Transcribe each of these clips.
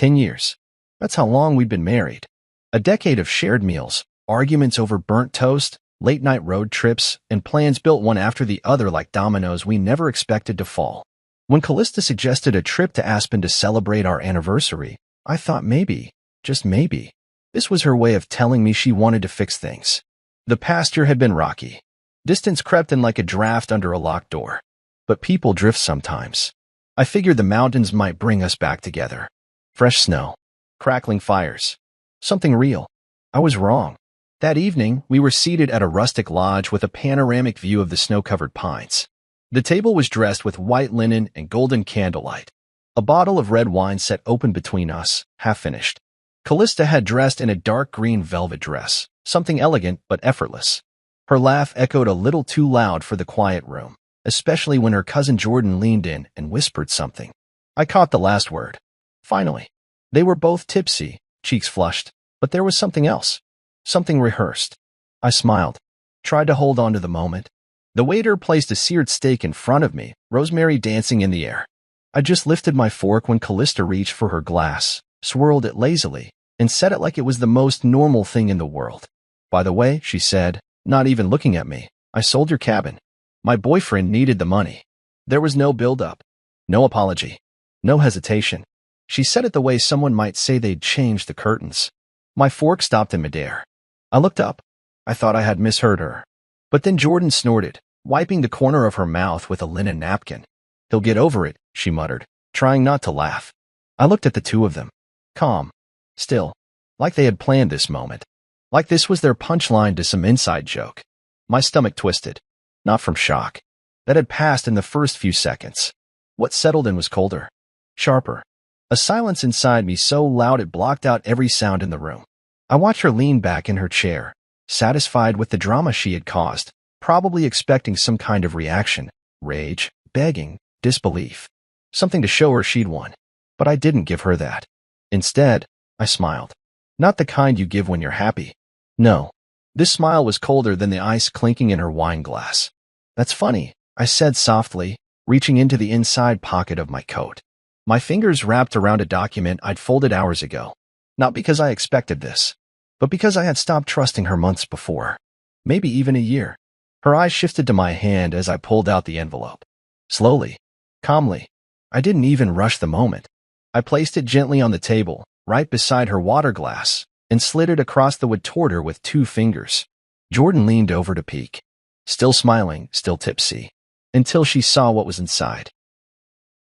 10 years. That's how long we'd been married. A decade of shared meals, arguments over burnt toast, late-night road trips, and plans built one after the other like dominoes we never expected to fall. When Callista suggested a trip to Aspen to celebrate our anniversary, I thought maybe, just maybe, this was her way of telling me she wanted to fix things. The past year had been rocky. Distance crept in like a draft under a locked door. But people drift sometimes. I figured the mountains might bring us back together. Fresh snow. Crackling fires. Something real. I was wrong. That evening, we were seated at a rustic lodge with a panoramic view of the snow-covered pines. The table was dressed with white linen and golden candlelight. A bottle of red wine set open between us, half-finished. Callista had dressed in a dark green velvet dress, something elegant but effortless. Her laugh echoed a little too loud for the quiet room, especially when her cousin Jordan leaned in and whispered something. I caught the last word. Finally. They were both tipsy, cheeks flushed, but there was something else. Something rehearsed. I smiled, tried to hold on to the moment. The waiter placed a seared steak in front of me, rosemary dancing in the air. I just lifted my fork when Callista reached for her glass, swirled it lazily, and said it like it was the most normal thing in the world. By the way, she said, not even looking at me, I sold your cabin. My boyfriend needed the money. There was no build-up, no apology, no hesitation. She said it the way someone might say they'd changed the curtains. My fork stopped in midair. I looked up. I thought I had misheard her. But then Jordan snorted, wiping the corner of her mouth with a linen napkin. He'll get over it, she muttered, trying not to laugh. I looked at the two of them. Calm. Still. Like they had planned this moment. Like this was their punchline to some inside joke. My stomach twisted. Not from shock. That had passed in the first few seconds. What settled in was colder. Sharper. A silence inside me so loud it blocked out every sound in the room. I watched her lean back in her chair, satisfied with the drama she had caused, probably expecting some kind of reaction, rage, begging, disbelief. Something to show her she'd won. But I didn't give her that. Instead, I smiled. Not the kind you give when you're happy. No. This smile was colder than the ice clinking in her wine glass. That's funny, I said softly, reaching into the inside pocket of my coat. My fingers wrapped around a document I'd folded hours ago. Not because I expected this, but because I had stopped trusting her months before. Maybe even a year. Her eyes shifted to my hand as I pulled out the envelope. Slowly. Calmly. I didn't even rush the moment. I placed it gently on the table, right beside her water glass, and slid it across the wood toward her with 2 fingers. Jordan leaned over to peek. Still smiling, still tipsy. Until she saw what was inside.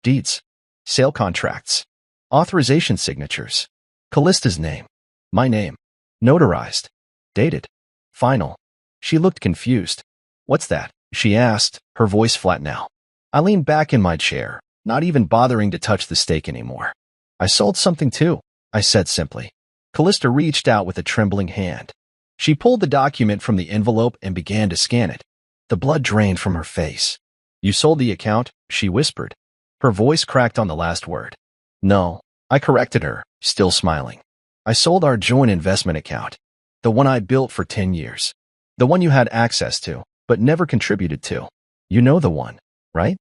Deeds. Sale contracts. Authorization signatures. Callista's name. My name. Notarized. Dated. Final. She looked confused. What's that? She asked, her voice flat now. I leaned back in my chair, not even bothering to touch the steak anymore. I sold something too, I said simply. Callista reached out with a trembling hand. She pulled the document from the envelope and began to scan it. The blood drained from her face. You sold the account, she whispered. Her voice cracked on the last word. No, I corrected her, still smiling. I sold our joint investment account. The one I built for 10 years. The one you had access to, but never contributed to. You know the one, right?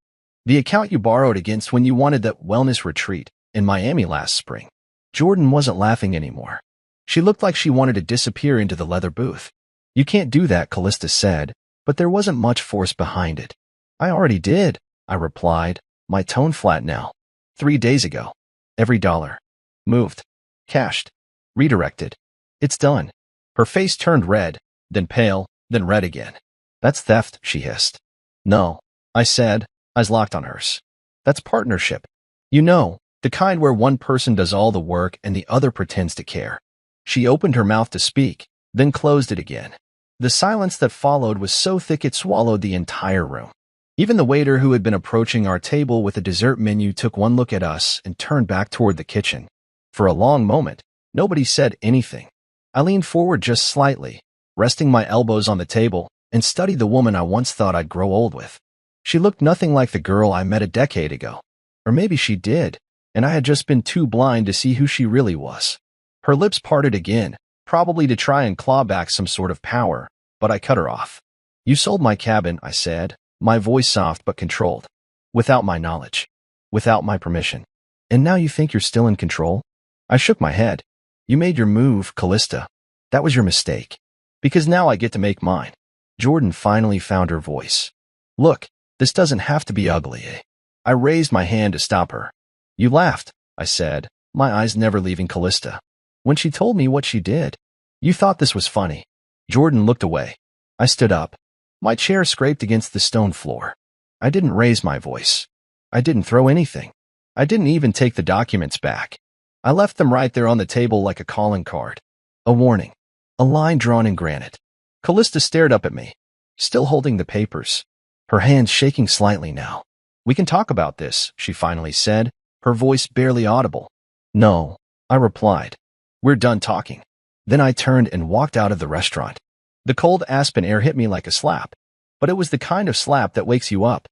The account you borrowed against when you wanted that wellness retreat in Miami last spring. Jordan wasn't laughing anymore. She looked like she wanted to disappear into the leather booth. You can't do that, Callista said, but there wasn't much force behind it. I already did, I replied, my tone flat now. 3 days ago. Every dollar. Moved. Cashed. Redirected. It's done. Her face turned red, then pale, then red again. That's theft, she hissed. No, I said, eyes locked on hers. That's partnership. You know, the kind where one person does all the work and the other pretends to care. She opened her mouth to speak, then closed it again. The silence that followed was so thick it swallowed the entire room. Even the waiter who had been approaching our table with a dessert menu took one look at us and turned back toward the kitchen. For a long moment, nobody said anything. I leaned forward just slightly, resting my elbows on the table, and studied the woman I once thought I'd grow old with. She looked nothing like the girl I met a decade ago. Or maybe she did, and I had just been too blind to see who she really was. Her lips parted again, probably to try and claw back some sort of power, but I cut her off. You sold my cabin, I said, my voice soft but controlled. Without my knowledge. Without my permission. And now you think you're still in control? I shook my head. You made your move, Callista. That was your mistake. Because now I get to make mine. Jordan finally found her voice. Look, this doesn't have to be ugly, eh? I raised my hand to stop her. You laughed, I said, my eyes never leaving Callista. When she told me what she did, you thought this was funny. Jordan looked away. I stood up. My chair scraped against the stone floor. I didn't raise my voice. I didn't throw anything. I didn't even take the documents back. I left them right there on the table like a calling card. A warning. A line drawn in granite. Callista stared up at me, still holding the papers. Her hands shaking slightly now. We can talk about this, she finally said, her voice barely audible. No, I replied. We're done talking. Then I turned and walked out of the restaurant. The cold aspen air hit me like a slap, but it was the kind of slap that wakes you up.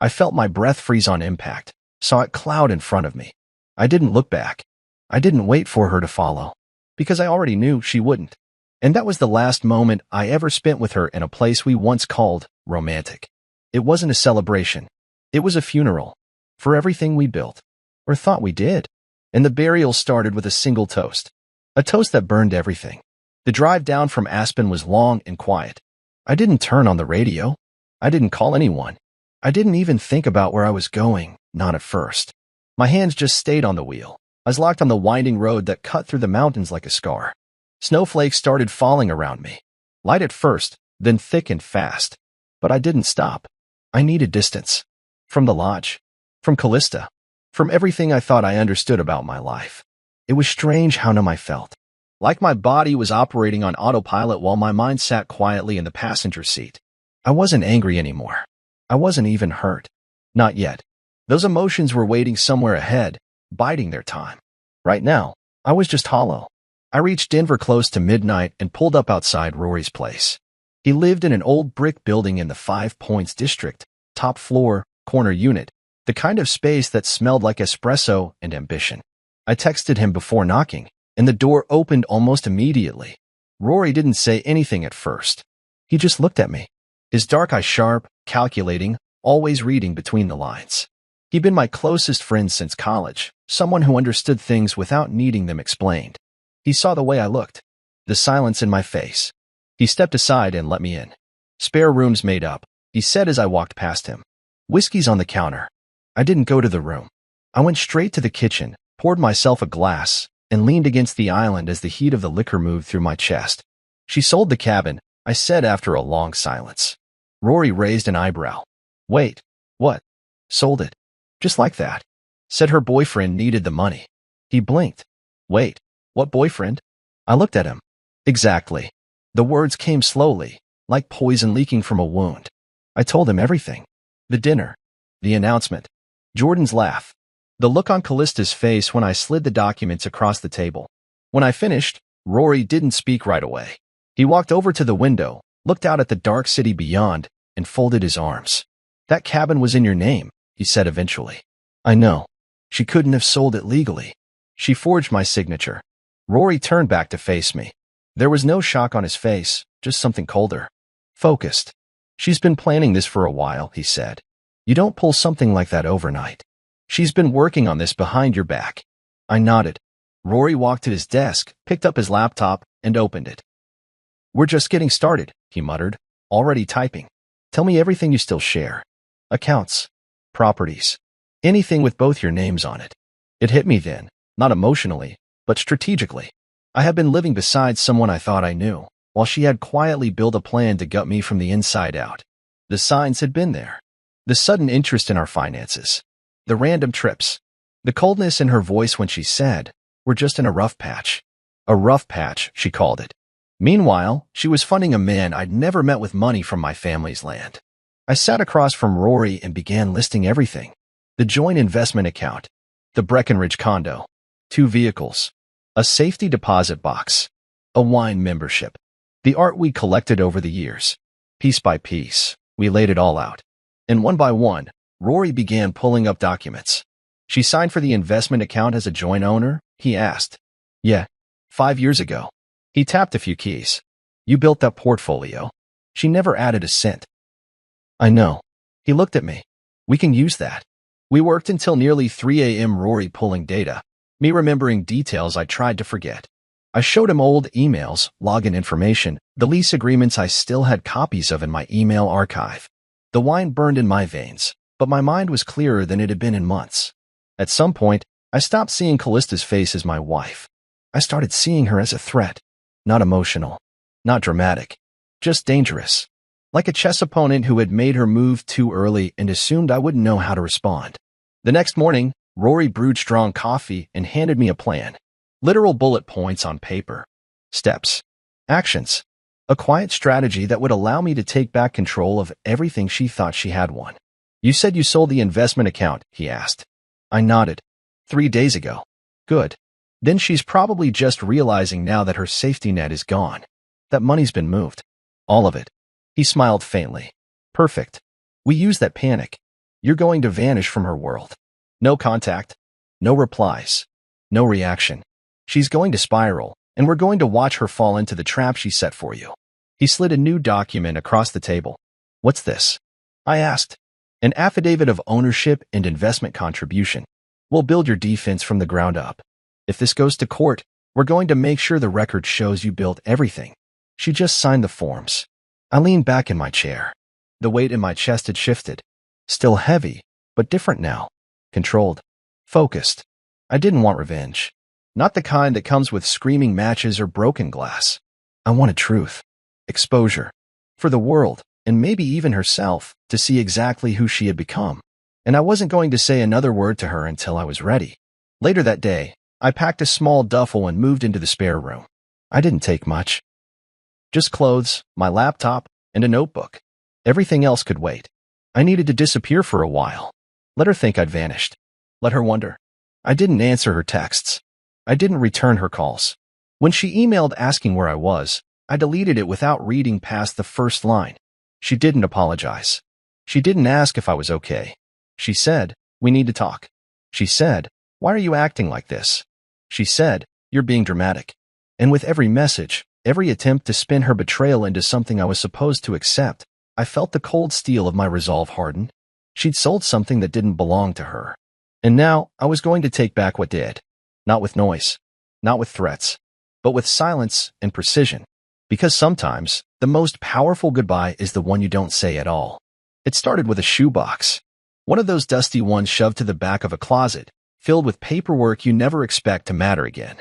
I felt my breath freeze on impact, saw it cloud in front of me. I didn't look back. I didn't wait for her to follow, because I already knew she wouldn't. And that was the last moment I ever spent with her in a place we once called romantic. It wasn't a celebration. It was a funeral for everything we built, or thought we did. And the burial started with a single toast. A toast that burned everything. The drive down from Aspen was long and quiet. I didn't turn on the radio. I didn't call anyone. I didn't even think about where I was going, not at first. My hands just stayed on the wheel. I was locked on the winding road that cut through the mountains like a scar. Snowflakes started falling around me. Light at first, then thick and fast. But I didn't stop. I needed distance. From the lodge. From Callista. From everything I thought I understood about my life. It was strange how numb I felt. Like my body was operating on autopilot while my mind sat quietly in the passenger seat. I wasn't angry anymore. I wasn't even hurt. Not yet. Those emotions were waiting somewhere ahead, biding their time. Right now, I was just hollow. I reached Denver close to midnight and pulled up outside Rory's place. He lived in an old brick building in the Five Points district, top floor, corner unit, the kind of space that smelled like espresso and ambition. I texted him before knocking, and the door opened almost immediately. Rory didn't say anything at first. He just looked at me, his dark eyes sharp, calculating, always reading between the lines. He'd been my closest friend since college, someone who understood things without needing them explained. He saw the way I looked, the silence in my face. He stepped aside and let me in. Spare rooms made up, he said as I walked past him. Whiskey's on the counter. I didn't go to the room. I went straight to the kitchen, poured myself a glass, and leaned against the island as the heat of the liquor moved through my chest. She sold the cabin, I said after a long silence. Rory raised an eyebrow. Wait, what? Sold it? Just like that. Said her boyfriend needed the money. He blinked. Wait, what boyfriend? I looked at him. Exactly. The words came slowly, like poison leaking from a wound. I told him everything. The dinner. The announcement. Jordan's laugh. The look on Callista's face when I slid the documents across the table. When I finished, Rory didn't speak right away. He walked over to the window, looked out at the dark city beyond, and folded his arms. That cabin was in your name, he said eventually. I know. She couldn't have sold it legally. She forged my signature. Rory turned back to face me. There was no shock on his face, just something colder. Focused. She's been planning this for a while, he said. You don't pull something like that overnight. She's been working on this behind your back. I nodded. Rory walked to his desk, picked up his laptop, and opened it. We're just getting started, he muttered, already typing. Tell me everything you still share. Accounts. Properties. Anything with both your names on it. It hit me then, not emotionally, but strategically. I had been living beside someone I thought I knew, while she had quietly built a plan to gut me from the inside out. The signs had been there. The sudden interest in our finances. The random trips. The coldness in her voice when she said, we're just in a rough patch. A rough patch, she called it. Meanwhile, she was funding a man I'd never met with money from my family's land. I sat across from Rory and began listing everything. The joint investment account. The Breckenridge condo. 2 vehicles. A safety deposit box. A wine membership. The art we collected over the years. Piece by piece, we laid it all out. And one by one, Rory began pulling up documents. She signed for the investment account as a joint owner? He asked. Yeah, 5 years ago. He tapped a few keys. You built that portfolio. She never added a cent. I know. He looked at me. We can use that. We worked until nearly 3 a.m. Rory pulling data. Me remembering details I tried to forget. I showed him old emails, login information, the lease agreements I still had copies of in my email archive. The wine burned in my veins, but my mind was clearer than it had been in months. At some point, I stopped seeing Callista's face as my wife. I started seeing her as a threat. Not emotional, not dramatic, just dangerous. Like a chess opponent who had made her move too early and assumed I wouldn't know how to respond. The next morning, Rory brewed strong coffee and handed me a plan. Literal bullet points on paper. Steps. Actions. A quiet strategy that would allow me to take back control of everything she thought she had won. You said you sold the investment account, he asked. I nodded. 3 days ago. Good. Then she's probably just realizing now that her safety net is gone. That money's been moved. All of it. He smiled faintly. Perfect. We use that panic. You're going to vanish from her world. No contact. No replies. No reaction. She's going to spiral, and we're going to watch her fall into the trap she set for you. He slid a new document across the table. What's this? I asked. An affidavit of ownership and investment contribution. We'll build your defense from the ground up. If this goes to court, we're going to make sure the record shows you built everything. She just signed the forms. I leaned back in my chair. The weight in my chest had shifted. Still heavy, but different now. Controlled. Focused. I didn't want revenge. Not the kind that comes with screaming matches or broken glass. I wanted truth. Exposure. For the world, and maybe even herself, to see exactly who she had become. And I wasn't going to say another word to her until I was ready. Later that day, I packed a small duffel and moved into the spare room. I didn't take much. Just clothes, my laptop, and a notebook. Everything else could wait. I needed to disappear for a while. Let her think I'd vanished. Let her wonder. I didn't answer her texts. I didn't return her calls. When she emailed asking where I was, I deleted it without reading past the first line. She didn't apologize. She didn't ask if I was okay. She said, we need to talk. She said, why are you acting like this? She said, you're being dramatic. And with every message, every attempt to spin her betrayal into something I was supposed to accept, I felt the cold steel of my resolve harden. She'd sold something that didn't belong to her. And now I was going to take back what did. Not with noise, not with threats, but with silence and precision. Because sometimes, the most powerful goodbye is the one you don't say at all. It started with a shoebox. One of those dusty ones shoved to the back of a closet, filled with paperwork you never expect to matter again.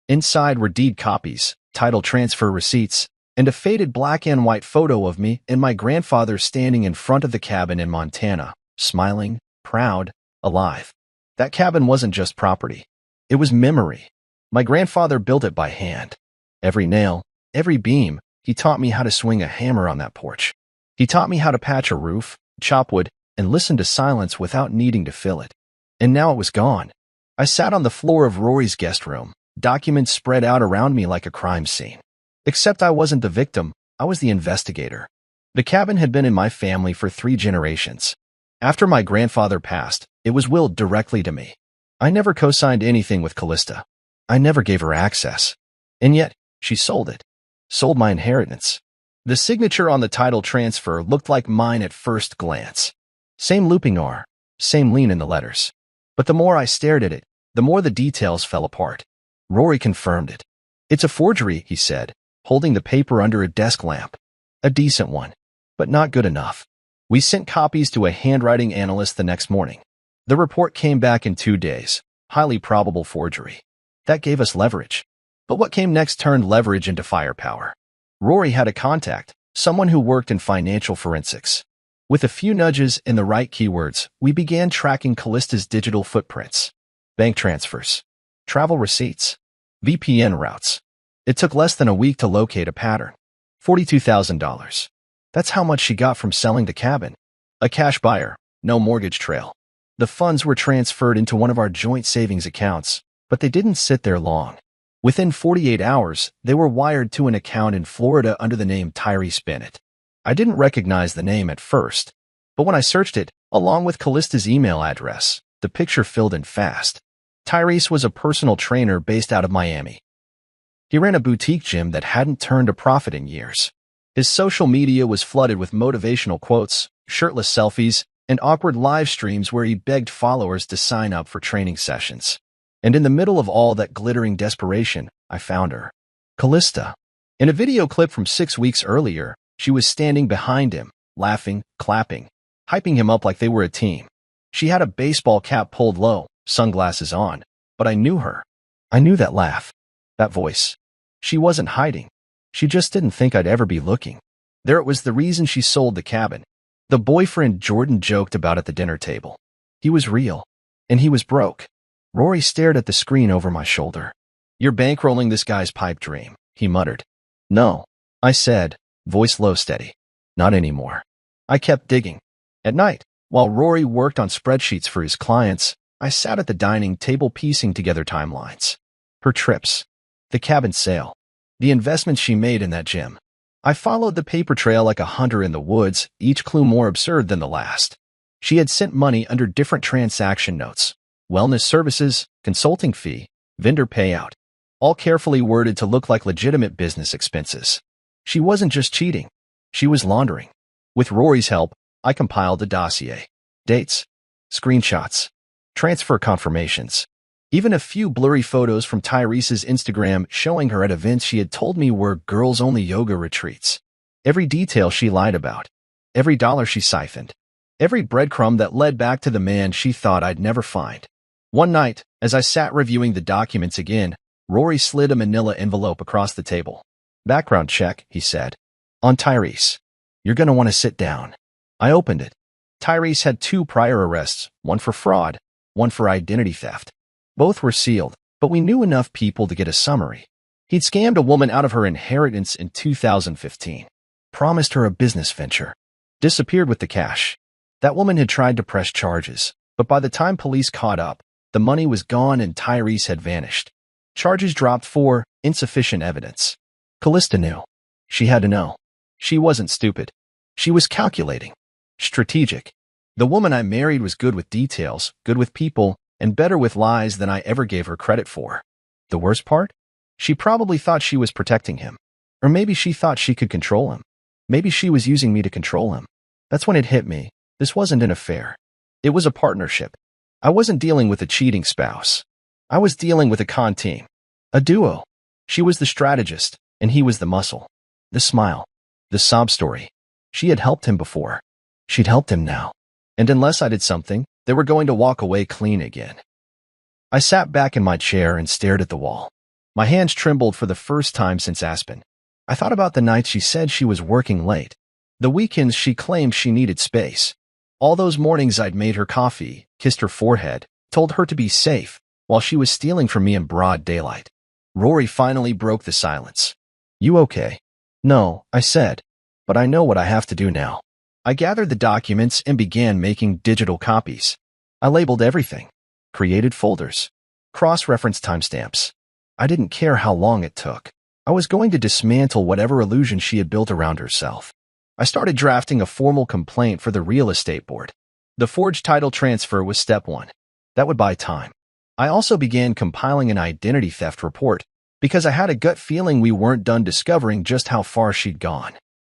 Inside were deed copies, title transfer receipts, and a faded black and white photo of me and my grandfather standing in front of the cabin in Montana, smiling, proud, alive. That cabin wasn't just property. It was memory. My grandfather built it by hand. Every nail, every beam, he taught me how to swing a hammer on that porch. He taught me how to patch a roof, chop wood, and listen to silence without needing to fill it. And now it was gone. I sat on the floor of Rory's guest room, documents spread out around me like a crime scene. Except I wasn't the victim, I was the investigator. The cabin had been in my family for 3 generations. After my grandfather passed, it was willed directly to me. I never co-signed anything with Callista. I never gave her access. And yet, she sold it. Sold my inheritance. The signature on the title transfer looked like mine at first glance. Same looping R, same lean in the letters. But the more I stared at it, the more the details fell apart. Rory confirmed it. It's a forgery, he said, holding the paper under a desk lamp. A decent one, but not good enough. We sent copies to a handwriting analyst the next morning. The report came back in 2 days. Highly probable forgery. That gave us leverage. But what came next turned leverage into firepower. Rory had a contact, someone who worked in financial forensics. With a few nudges and the right keywords, we began tracking Callista's digital footprints. Bank transfers. Travel receipts. VPN routes. It took less than a week to locate a pattern. $42,000. That's how much she got from selling the cabin. A cash buyer, no mortgage trail. The funds were transferred into one of our joint savings accounts, but they didn't sit there long. Within 48 hours, they were wired to an account in Florida under the name Tyrese Bennett. I didn't recognize the name at first, but when I searched it, along with Callista's email address, the picture filled in fast. Tyrese was a personal trainer based out of Miami. He ran a boutique gym that hadn't turned a profit in years. His social media was flooded with motivational quotes, shirtless selfies, and awkward live streams where he begged followers to sign up for training sessions. And in the middle of all that glittering desperation, I found her. Callista. In a video clip from 6 weeks earlier, she was standing behind him, laughing, clapping, hyping him up like they were a team. She had a baseball cap pulled low, sunglasses on, but I knew her. I knew that laugh, that voice. She wasn't hiding. She just didn't think I'd ever be looking. There it was, the reason she sold the cabin. The boyfriend Jordan joked about at the dinner table. He was real, and he was broke. Rory stared at the screen over my shoulder. "You're bankrolling this guy's pipe dream," he muttered. "No," I said, voice low, steady. "Not anymore." I kept digging. At night, while Rory worked on spreadsheets for his clients, I sat at the dining table piecing together timelines. Her trips, the cabin sale, the investments she made in that gym. I followed the paper trail like a hunter in the woods, each clue more absurd than the last. She had sent money under different transaction notes: wellness services, consulting fee, vendor payout, all carefully worded to look like legitimate business expenses. She wasn't just cheating, she was laundering. With Rory's help, I compiled a dossier. Dates, screenshots, transfer confirmations, even a few blurry photos from Tyrese's Instagram showing her at events she had told me were girls-only yoga retreats. Every detail she lied about, every dollar she siphoned, every breadcrumb that led back to the man she thought I'd never find. One night, as I sat reviewing the documents again, Rory slid a manila envelope across the table. "Background check," he said. "On Tyrese. You're gonna want to sit down." I opened it. Tyrese had 2 prior arrests, one for fraud, one for identity theft. Both were sealed, but we knew enough people to get a summary. He'd scammed a woman out of her inheritance in 2015, promised her a business venture, disappeared with the cash. That woman had tried to press charges, but by the time police caught up, the money was gone and Tyrese had vanished. Charges dropped for insufficient evidence. Callista knew. She had to know. She wasn't stupid. She was calculating. Strategic. The woman I married was good with details, good with people, and better with lies than I ever gave her credit for. The worst part? She probably thought she was protecting him. Or maybe she thought she could control him. Maybe she was using me to control him. That's when it hit me. This wasn't an affair. It was a partnership. I wasn't dealing with a cheating spouse. I was dealing with a con team. A duo. She was the strategist, and he was the muscle. The smile. The sob story. She had helped him before. She'd helped him now. And unless I did something, they were going to walk away clean again. I sat back in my chair and stared at the wall. My hands trembled for the first time since Aspen. I thought about the nights she said she was working late. The weekends she claimed she needed space. All those mornings I'd made her coffee, kissed her forehead, told her to be safe, while she was stealing from me in broad daylight. Rory finally broke the silence. "You okay?" "No," I said, "but I know what I have to do now." I gathered the documents and began making digital copies. I labeled everything, created folders, cross-referenced timestamps. I didn't care how long it took. I was going to dismantle whatever illusion she had built around herself. I started drafting a formal complaint for the real estate board. The forged title transfer was step 1. That would buy time. I also began compiling an identity theft report because I had a gut feeling we weren't done discovering just how far she'd gone.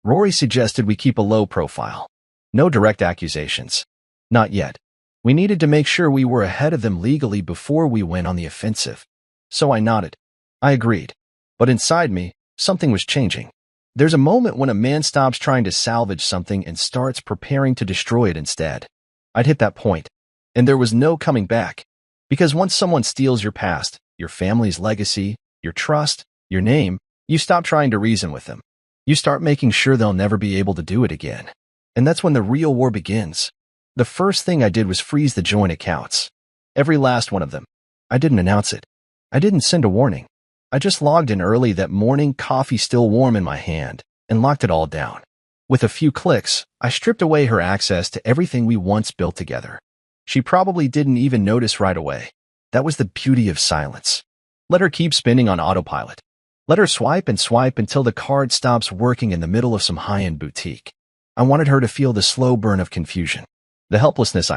Rory suggested we keep a low profile. No direct accusations. Not yet. We needed to make sure we were ahead of them legally before we went on the offensive. So I nodded. I agreed. But inside me, something was changing. There's a moment when a man stops trying to salvage something and starts preparing to destroy it instead. I'd hit that point, and there was no coming back. Because once someone steals your past, your family's legacy, your trust, your name, you stop trying to reason with them. You start making sure they'll never be able to do it again. And that's when the real war begins. The first thing I did was freeze the joint accounts. Every last one of them. I didn't announce it. I didn't send a warning. I just logged in early that morning, coffee still warm in my hand, and locked it all down. With a few clicks, I stripped away her access to everything we once built together. She probably didn't even notice right away. That was the beauty of silence. Let her keep spinning on autopilot. Let her swipe and swipe until the card stops working in the middle of some high-end boutique. I wanted her to feel the slow burn of confusion, the helplessness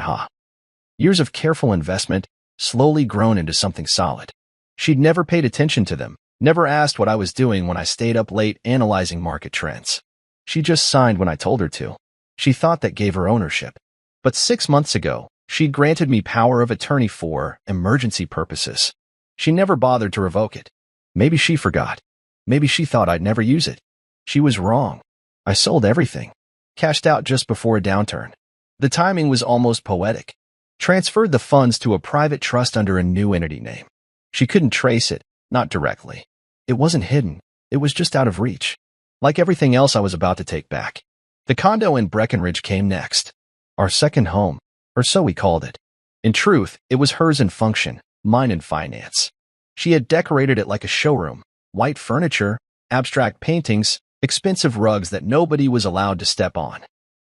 Years of careful investment, slowly grown into something solid. She'd never paid attention to them, never asked what I was doing when I stayed up late analyzing market trends. She just signed when I told her to. She thought that gave her ownership. But 6 months ago, she'd granted me power of attorney for emergency purposes. She never bothered to revoke it. Maybe she forgot. Maybe she thought I'd never use it. She was wrong. I sold everything. Cashed out just before a downturn. The timing was almost poetic. Transferred the funds to a private trust under a new entity name. She couldn't trace it, not directly. It wasn't hidden. It was just out of reach. Like everything else I was about to take back. The condo in Breckenridge came next. Our second home, or so we called it. In truth, it was hers in function, mine in finance. She had decorated it like a showroom. White furniture, abstract paintings, expensive rugs that nobody was allowed to step on.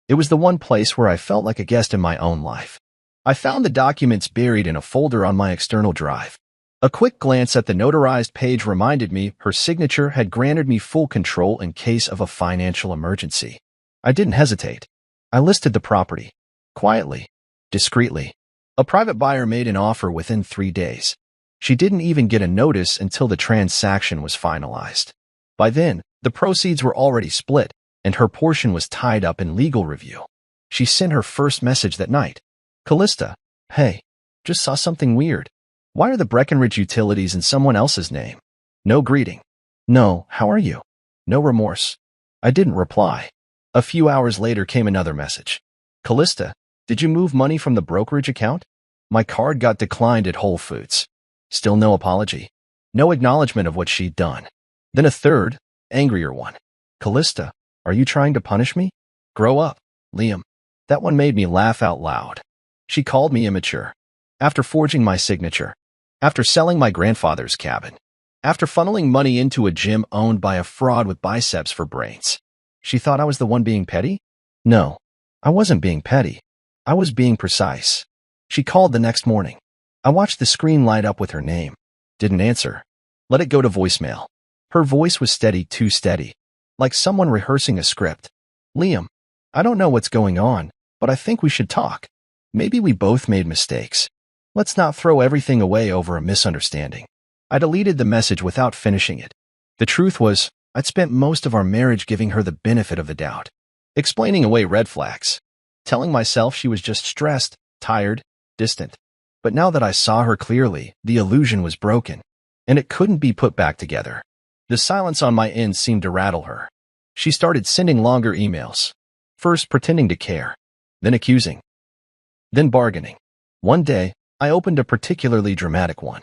It was the one place where I felt like a guest in my own life. I found the documents buried in a folder on my external drive. A quick glance at the notarized page reminded me her signature had granted me full control in case of a financial emergency. I didn't hesitate. I listed the property. Quietly. Discreetly. A private buyer made an offer within 3 days. She didn't even get a notice until the transaction was finalized. By then, the proceeds were already split, and her portion was tied up in legal review. She sent her first message that night. Callista, hey, just saw something weird. Why are the Breckenridge utilities in someone else's name? No greeting. No, how are you? No remorse. I didn't reply. A few hours later came another message. Callista, did you move money from the brokerage account? My card got declined at Whole Foods. Still no apology. No acknowledgement of what she'd done. Then a third, angrier one. Callista, are you trying to punish me? Grow up, Liam. That one made me laugh out loud. She called me immature. After forging my signature. After selling my grandfather's cabin. After funneling money into a gym owned by a fraud with biceps for brains. She thought I was the one being petty? No, I wasn't being petty. I was being precise. She called the next morning. I watched the screen light up with her name. Didn't answer. Let it go to voicemail. Her voice was steady, too steady. Like someone rehearsing a script. Liam, I don't know what's going on, but I think we should talk. Maybe we both made mistakes. Let's not throw everything away over a misunderstanding. I deleted the message without finishing it. The truth was, I'd spent most of our marriage giving her the benefit of the doubt. Explaining away red flags. Telling myself she was just stressed, tired, distant. But now that I saw her clearly, the illusion was broken. And it couldn't be put back together. The silence on my end seemed to rattle her. She started sending longer emails. First pretending to care. Then accusing. Then bargaining. One day, I opened a particularly dramatic one.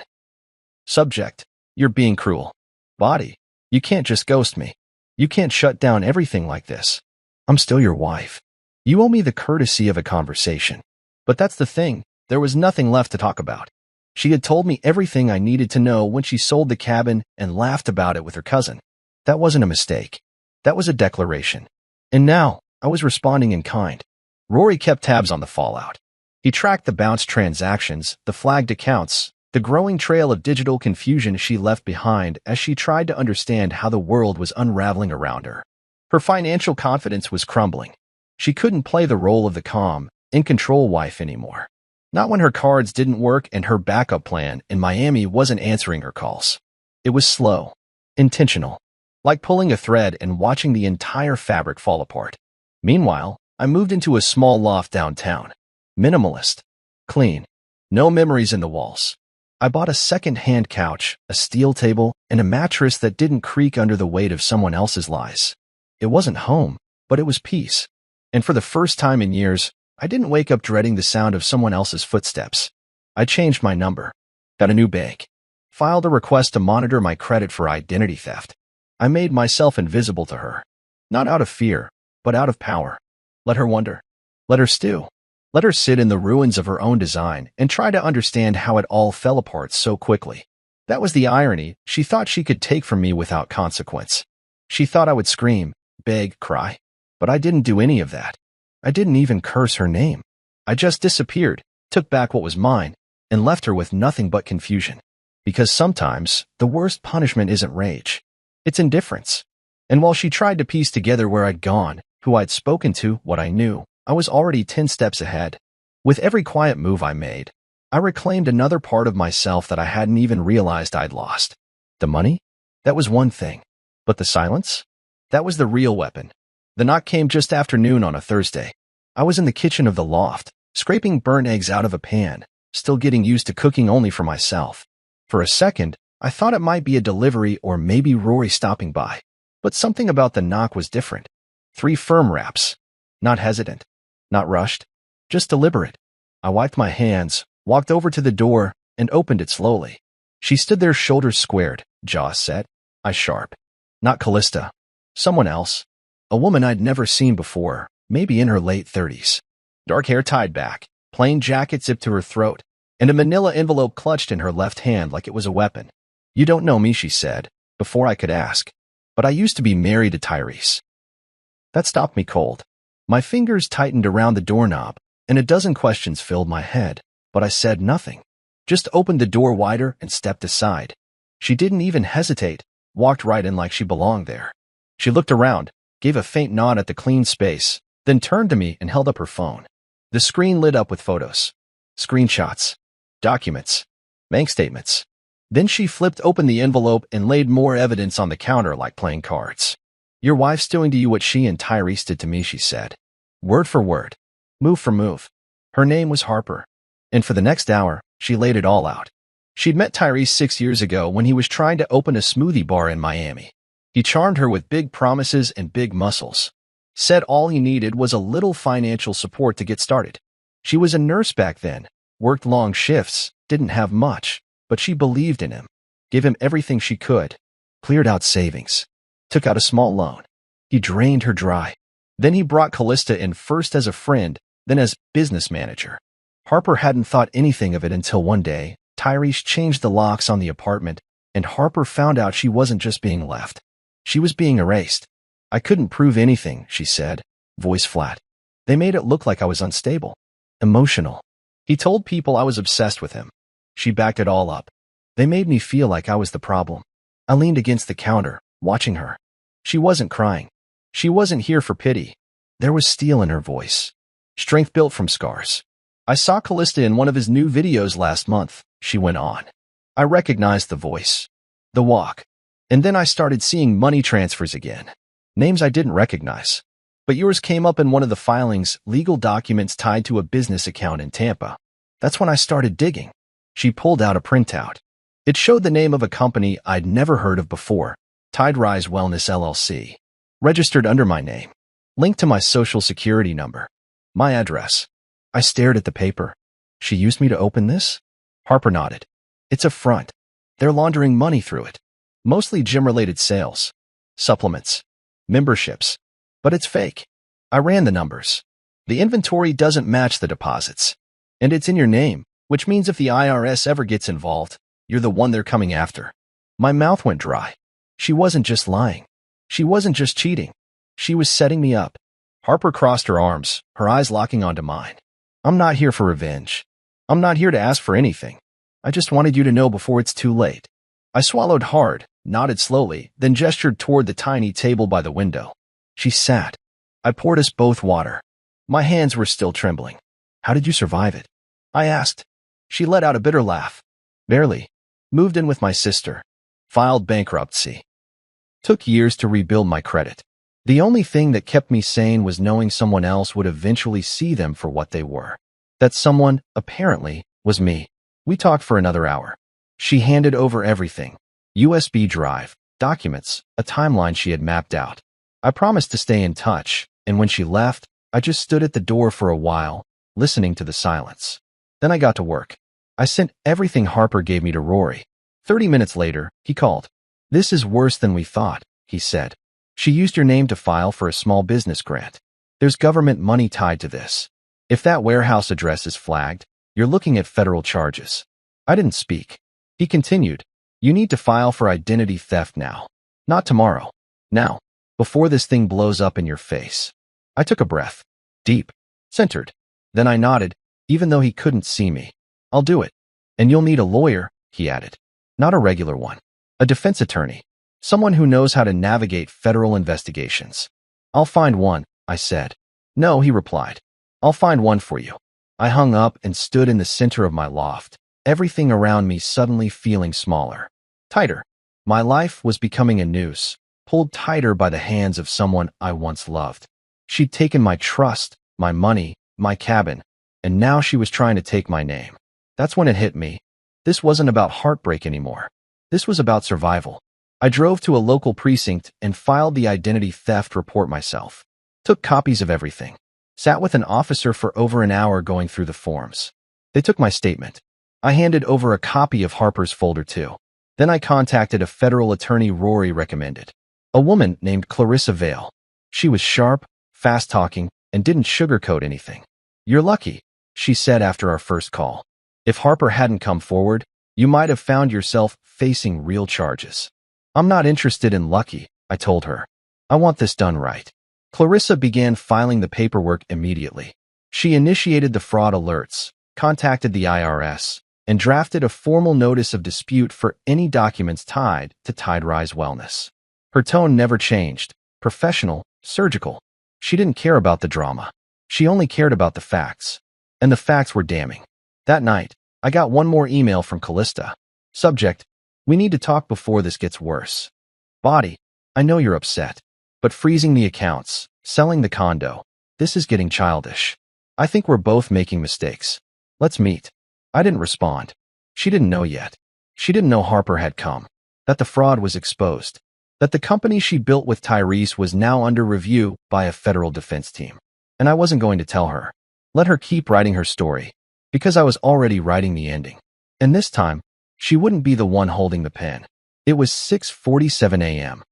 Subject, you're being cruel. Body, you can't just ghost me. You can't shut down everything like this. I'm still your wife. You owe me the courtesy of a conversation. But that's the thing, there was nothing left to talk about. She had told me everything I needed to know when she sold the cabin and laughed about it with her cousin. That wasn't a mistake. That was a declaration. And now, I was responding in kind. Rory kept tabs on the fallout. He tracked the bounced transactions, the flagged accounts, the growing trail of digital confusion she left behind as she tried to understand how the world was unraveling around her. Her financial confidence was crumbling. She couldn't play the role of the calm, in-control wife anymore. Not when her cards didn't work and her backup plan in Miami wasn't answering her calls. It was slow, intentional, like pulling a thread and watching the entire fabric fall apart. Meanwhile, I moved into a small loft downtown. Minimalist. Clean. No memories in the walls. I bought a second-hand couch, a steel table, and a mattress that didn't creak under the weight of someone else's lies. It wasn't home, but it was peace. And for the first time in years, I didn't wake up dreading the sound of someone else's footsteps. I changed my number. Got a new bank. Filed a request to monitor my credit for identity theft. I made myself invisible to her. Not out of fear, but out of power. Let her wonder. Let her stew. Let her sit in the ruins of her own design and try to understand how it all fell apart so quickly. That was the irony she thought she could take from me without consequence. She thought I would scream, beg, cry. But I didn't do any of that. I didn't even curse her name. I just disappeared, took back what was mine, and left her with nothing but confusion. Because sometimes, the worst punishment isn't rage. It's indifference. And while she tried to piece together where I'd gone, who I'd spoken to, what I knew, I was already 10 steps ahead. With every quiet move I made, I reclaimed another part of myself that I hadn't even realized I'd lost. The money? That was one thing. But the silence? That was the real weapon. The knock came just after noon on a Thursday. I was in the kitchen of the loft, scraping burnt eggs out of a pan, still getting used to cooking only for myself. For a second, I thought it might be a delivery or maybe Rory stopping by. But something about the knock was different. 3 firm raps. Not hesitant. Not rushed. Just deliberate. I wiped my hands, walked over to the door, and opened it slowly. She stood there, shoulders squared, jaws set, eyes sharp. Not Callista. Someone else. A woman I'd never seen before, maybe in her late 30s. Dark hair tied back, plain jacket zipped to her throat, and a manila envelope clutched in her left hand like it was a weapon. "You don't know me," she said, before I could ask. "But I used to be married to Tyrese." That stopped me cold. My fingers tightened around the doorknob, and a dozen questions filled my head, but I said nothing. Just opened the door wider and stepped aside. She didn't even hesitate, walked right in like she belonged there. She looked around, gave a faint nod at the clean space, then turned to me and held up her phone. The screen lit up with photos, screenshots, documents, bank statements. Then she flipped open the envelope and laid more evidence on the counter like playing cards. "Your wife's doing to you what she and Tyrese did to me," she said. Word for word, move for move. Her name was Harper. And for the next hour, she laid it all out. She'd met Tyrese 6 years ago when he was trying to open a smoothie bar in Miami. He charmed her with big promises and big muscles. Said all he needed was a little financial support to get started. She was a nurse back then, worked long shifts, didn't have much, but she believed in him, gave him everything she could, cleared out savings, took out a small loan. He drained her dry. Then he brought Callista in first as a friend, then as business manager. Harper hadn't thought anything of it until one day, Tyrese changed the locks on the apartment, and Harper found out she wasn't just being left. She was being erased. "I couldn't prove anything," she said, voice flat. "They made it look like I was unstable, emotional. He told people I was obsessed with him." She backed it all up. "They made me feel like I was the problem." I leaned against the counter, watching her. She wasn't crying. She wasn't here for pity. There was steel in her voice. Strength built from scars. "I saw Callista in one of his new videos last month," she went on. I recognized the voice, the walk. And then I started seeing money transfers again. Names I didn't recognize. "But yours came up in one of the filings, legal documents tied to a business account in Tampa." That's when I started digging. She pulled out a printout. It showed the name of a company I'd never heard of before, Tide Rise Wellness LLC. Registered under my name. Linked to my social security number. My address. I stared at the paper. "She used me to open this?" Harper nodded. "It's a front. They're laundering money through it. Mostly gym-related sales. Supplements. Memberships. But it's fake." I ran the numbers. "The inventory doesn't match the deposits. And it's in your name, which means if the IRS ever gets involved, you're the one they're coming after." My mouth went dry. She wasn't just lying. She wasn't just cheating. She was setting me up. Harper crossed her arms, her eyes locking onto mine. "I'm not here for revenge. I'm not here to ask for anything. I just wanted you to know before it's too late." I swallowed hard, nodded slowly, then gestured toward the tiny table by the window. She sat. I poured us both water. My hands were still trembling. "How did you survive it?" I asked. She let out a bitter laugh. "Barely. Moved in with my sister. Filed bankruptcy. Took years to rebuild my credit. The only thing that kept me sane was knowing someone else would eventually see them for what they were. That someone, apparently, was me." We talked for another hour. She handed over everything. USB drive, documents, a timeline she had mapped out. I promised to stay in touch, and when she left, I just stood at the door for a while, listening to the silence. Then I got to work. I sent everything Harper gave me to Rory. 30 minutes later, he called. "This is worse than we thought," he said. "She used your name to file for a small business grant. There's government money tied to this. If that warehouse address is flagged, you're looking at federal charges." I didn't speak. He continued, "You need to file for identity theft now. Not tomorrow. Now. Before this thing blows up in your face." I took a breath. Deep. Centered. Then I nodded, even though he couldn't see me. "I'll do it. And you'll need a lawyer," he added. "Not a regular one. A defense attorney. Someone who knows how to navigate federal investigations." "I'll find one," I said. "No," he replied. "I'll find one for you." I hung up and stood in the center of my loft, everything around me suddenly feeling smaller. Tighter. My life was becoming a noose, pulled tighter by the hands of someone I once loved. She'd taken my trust, my money, my cabin, and now she was trying to take my name. That's when it hit me. This wasn't about heartbreak anymore. This was about survival. I drove to a local precinct and filed the identity theft report myself. Took copies of everything. Sat with an officer for over an hour going through the forms. They took my statement. I handed over a copy of Harper's folder too. Then I contacted a federal attorney Rory recommended. A woman named Clarissa Vale. She was sharp, fast-talking, and didn't sugarcoat anything. "You're lucky," she said after our first call. "If Harper hadn't come forward, you might have found yourself facing real charges." "I'm not interested in lucky," I told her. "I want this done right." Clarissa began filing the paperwork immediately. She initiated the fraud alerts, contacted the IRS, and drafted a formal notice of dispute for any documents tied to Tiderise Wellness. Her tone never changed, professional, surgical. She didn't care about the drama. She only cared about the facts. And the facts were damning. That night, I got one more email from Callista. Subject: "We need to talk before this gets worse." Body: "I know you're upset, but freezing the accounts, selling the condo, this is getting childish. I think we're both making mistakes. Let's meet." I didn't respond. She didn't know yet. She didn't know Harper had come, that the fraud was exposed, that the company she built with Tyrese was now under review by a federal defense team. And I wasn't going to tell her. Let her keep writing her story, because I was already writing the ending. And this time, she wouldn't be the one holding the pen. It was 6:47 a.m.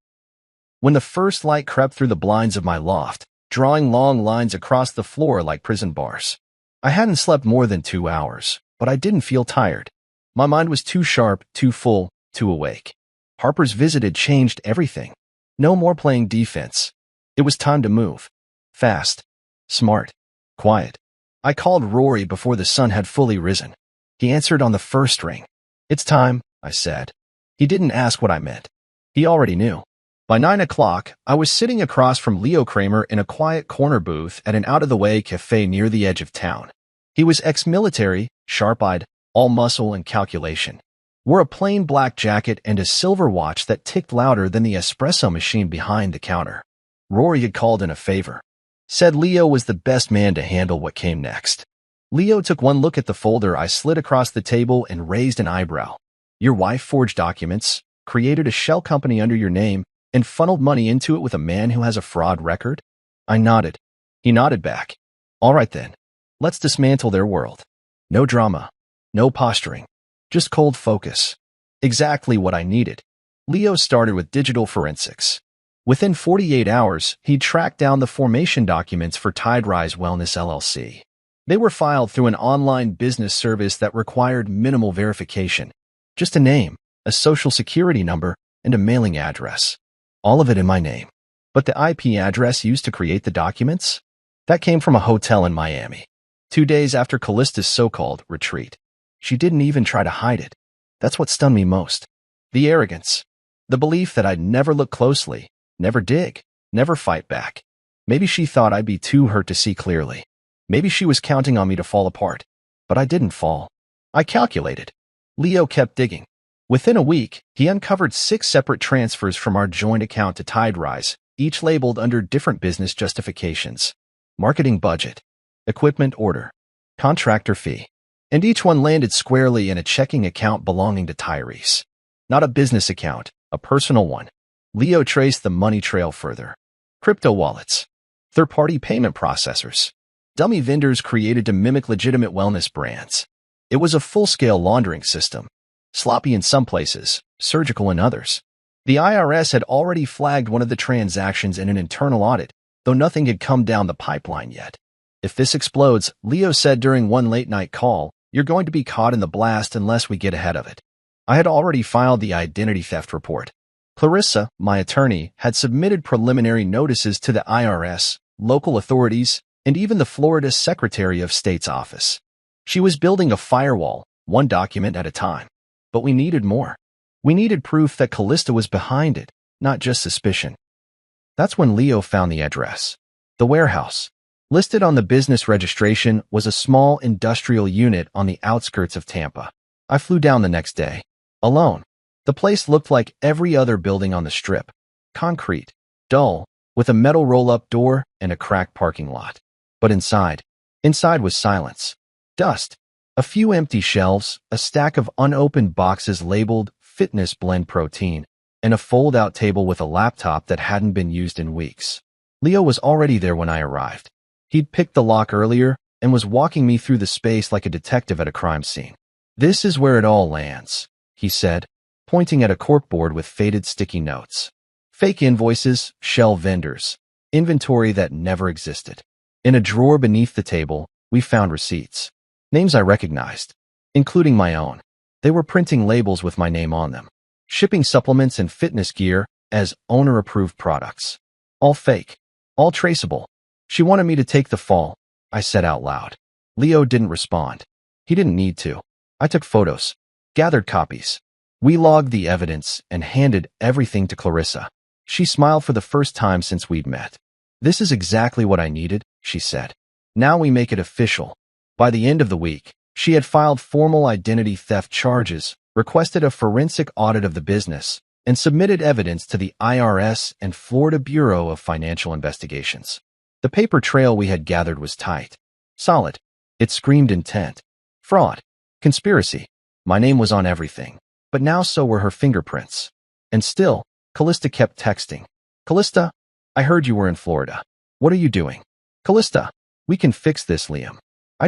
when the first light crept through the blinds of my loft, drawing long lines across the floor like prison bars. I hadn't slept more than 2 hours, but I didn't feel tired. My mind was too sharp, too full, too awake. Harper's visit had changed everything. No more playing defense. It was time to move. Fast. Smart. Quiet. I called Rory before the sun had fully risen. He answered on the first ring. "It's time," I said. He didn't ask what I meant. He already knew. By 9 o'clock, I was sitting across from Leo Kramer in a quiet corner booth at an out-of-the-way cafe near the edge of town. He was ex-military, sharp-eyed, all muscle and calculation. Wore a plain black jacket and a silver watch that ticked louder than the espresso machine behind the counter. Rory had called in a favor. Said Leo was the best man to handle what came next. Leo took one look at the folder I slid across the table and raised an eyebrow. "Your wife forged documents, created a shell company under your name, and funneled money into it with a man who has a fraud record?" I nodded. He nodded back. "All right then. Let's dismantle their world. No drama. No posturing. Just cold focus." Exactly what I needed. Leo started with digital forensics. Within 48 hours, he'd tracked down the formation documents for Tiderise Wellness LLC. They were filed through an online business service that required minimal verification. Just a name, a social security number, and a mailing address. All of it in my name. But the IP address used to create the documents? That came from a hotel in Miami. 2 days after Callista's so-called retreat. She didn't even try to hide it. That's what stunned me most. The arrogance. The belief that I'd never look closely, never dig, never fight back. Maybe she thought I'd be too hurt to see clearly. Maybe she was counting on me to fall apart. But I didn't fall. I calculated. Leo kept digging. Within a week, he uncovered 6 separate transfers from our joint account to Tiderise, each labeled under different business justifications. Marketing budget, equipment order, contractor fee. And each one landed squarely in a checking account belonging to Tyrese. Not a business account, a personal one. Leo traced the money trail further. Crypto wallets, third-party payment processors, dummy vendors created to mimic legitimate wellness brands. It was a full-scale laundering system. Sloppy in some places, surgical in others. The IRS had already flagged one of the transactions in an internal audit, though nothing had come down the pipeline yet. "If this explodes," Leo said during one late-night call, "you're going to be caught in the blast unless we get ahead of it." I had already filed the identity theft report. Clarissa, my attorney, had submitted preliminary notices to the IRS, local authorities, and even the Florida Secretary of State's office. She was building a firewall, one document at a time. But we needed more. We needed proof that Callista was behind it, not just suspicion. That's when Leo found the address. The warehouse. Listed on the business registration was a small industrial unit on the outskirts of Tampa. I flew down the next day. Alone. The place looked like every other building on the strip. Concrete. Dull. With a metal roll-up door and a cracked parking lot. But inside was silence. Dust. A few empty shelves, a stack of unopened boxes labeled Fitness Blend Protein, and a fold-out table with a laptop that hadn't been used in weeks. Leo was already there when I arrived. He'd picked the lock earlier and was walking me through the space like a detective at a crime scene. "This is where it all lands," he said, pointing at a corkboard with faded sticky notes. Fake invoices, shell vendors, inventory that never existed. In a drawer beneath the table, we found receipts. Names I recognized, including my own. They were printing labels with my name on them, shipping supplements and fitness gear as owner-approved products. All fake, all traceable. "She wanted me to take the fall," I said out loud. Leo didn't respond. He didn't need to. I took photos, gathered copies. We logged the evidence and handed everything to Clarissa. She smiled for the first time since we'd met. "This is exactly what I needed," she said. "Now we make it official." By the end of the week, she had filed formal identity theft charges, requested a forensic audit of the business, and submitted evidence to the IRS and Florida Bureau of Financial Investigations. The paper trail we had gathered was tight, solid. It screamed intent, fraud, conspiracy. My name was on everything, but now so were her fingerprints. And still, Callista kept texting. "Callista, I heard you were in Florida. What are you doing? Callista, we can fix this, Liam. I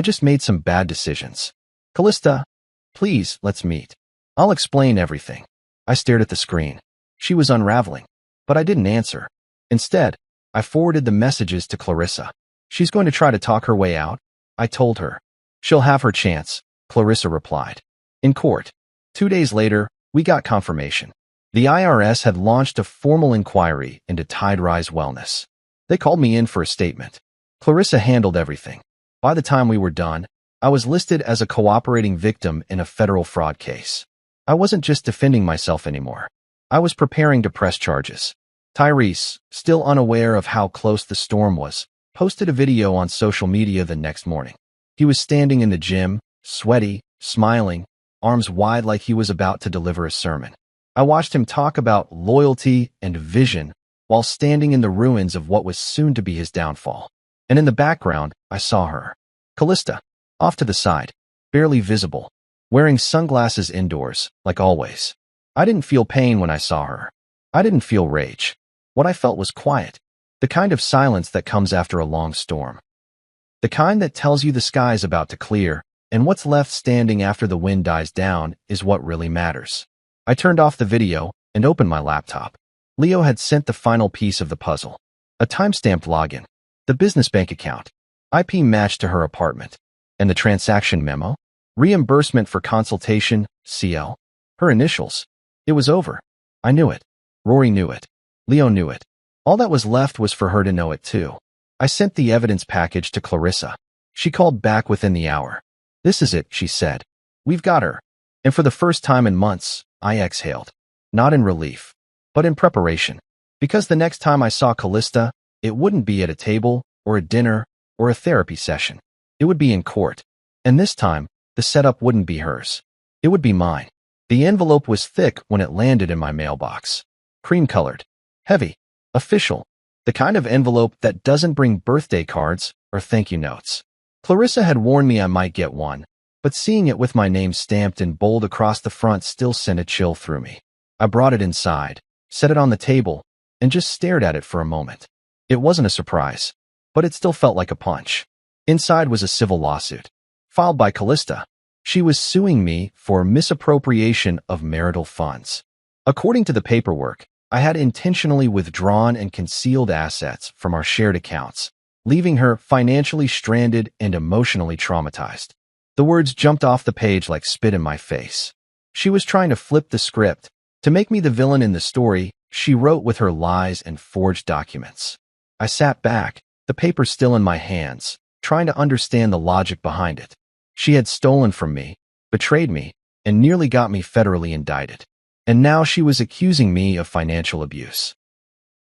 just made some bad decisions. Callista, please, let's meet. I'll explain everything." I stared at the screen. She was unraveling, but I didn't answer. Instead, I forwarded the messages to Clarissa. "She's going to try to talk her way out," I told her. "She'll have her chance," Clarissa replied. In court. 2 days later, we got confirmation. The IRS had launched a formal inquiry into Tide Rise Wellness. They called me in for a statement. Clarissa handled everything. By the time we were done, I was listed as a cooperating victim in a federal fraud case. I wasn't just defending myself anymore. I was preparing to press charges. Tyrese, still unaware of how close the storm was, posted a video on social media the next morning. He was standing in the gym, sweaty, smiling, arms wide like he was about to deliver a sermon. I watched him talk about loyalty and vision while standing in the ruins of what was soon to be his downfall. And in the background, I saw her, Callista, off to the side, barely visible, wearing sunglasses indoors, like always. I didn't feel pain when I saw her. I didn't feel rage. What I felt was quiet, the kind of silence that comes after a long storm. The kind that tells you the sky's about to clear, and what's left standing after the wind dies down is what really matters. I turned off the video and opened my laptop. Leo had sent the final piece of the puzzle. A time-stamped login, the business bank account, IP matched to her apartment, and the transaction memo, reimbursement for consultation, CL, her initials. It was over. I knew it. Rory knew it. Leo knew it. All that was left was for her to know it too. I sent the evidence package to Clarissa. She called back within the hour. "This is it," she said. "We've got her." And for the first time in months, I exhaled. Not in relief, but in preparation. Because the next time I saw Callista, it wouldn't be at a table, or a dinner, or a therapy session. It would be in court. And this time, the setup wouldn't be hers. It would be mine. The envelope was thick when it landed in my mailbox. Cream-colored. Heavy. Official. The kind of envelope that doesn't bring birthday cards or thank you notes. Clarissa had warned me I might get one, but seeing it with my name stamped in bold across the front still sent a chill through me. I brought it inside, set it on the table, and just stared at it for a moment. It wasn't a surprise, but it still felt like a punch. Inside was a civil lawsuit, filed by Callista. She was suing me for misappropriation of marital funds. According to the paperwork, I had intentionally withdrawn and concealed assets from our shared accounts, leaving her financially stranded and emotionally traumatized. The words jumped off the page like spit in my face. She was trying to flip the script. To make me the villain in the story, she wrote with her lies and forged documents. I sat back, the paper still in my hands, trying to understand the logic behind it. She had stolen from me, betrayed me, and nearly got me federally indicted. And now she was accusing me of financial abuse.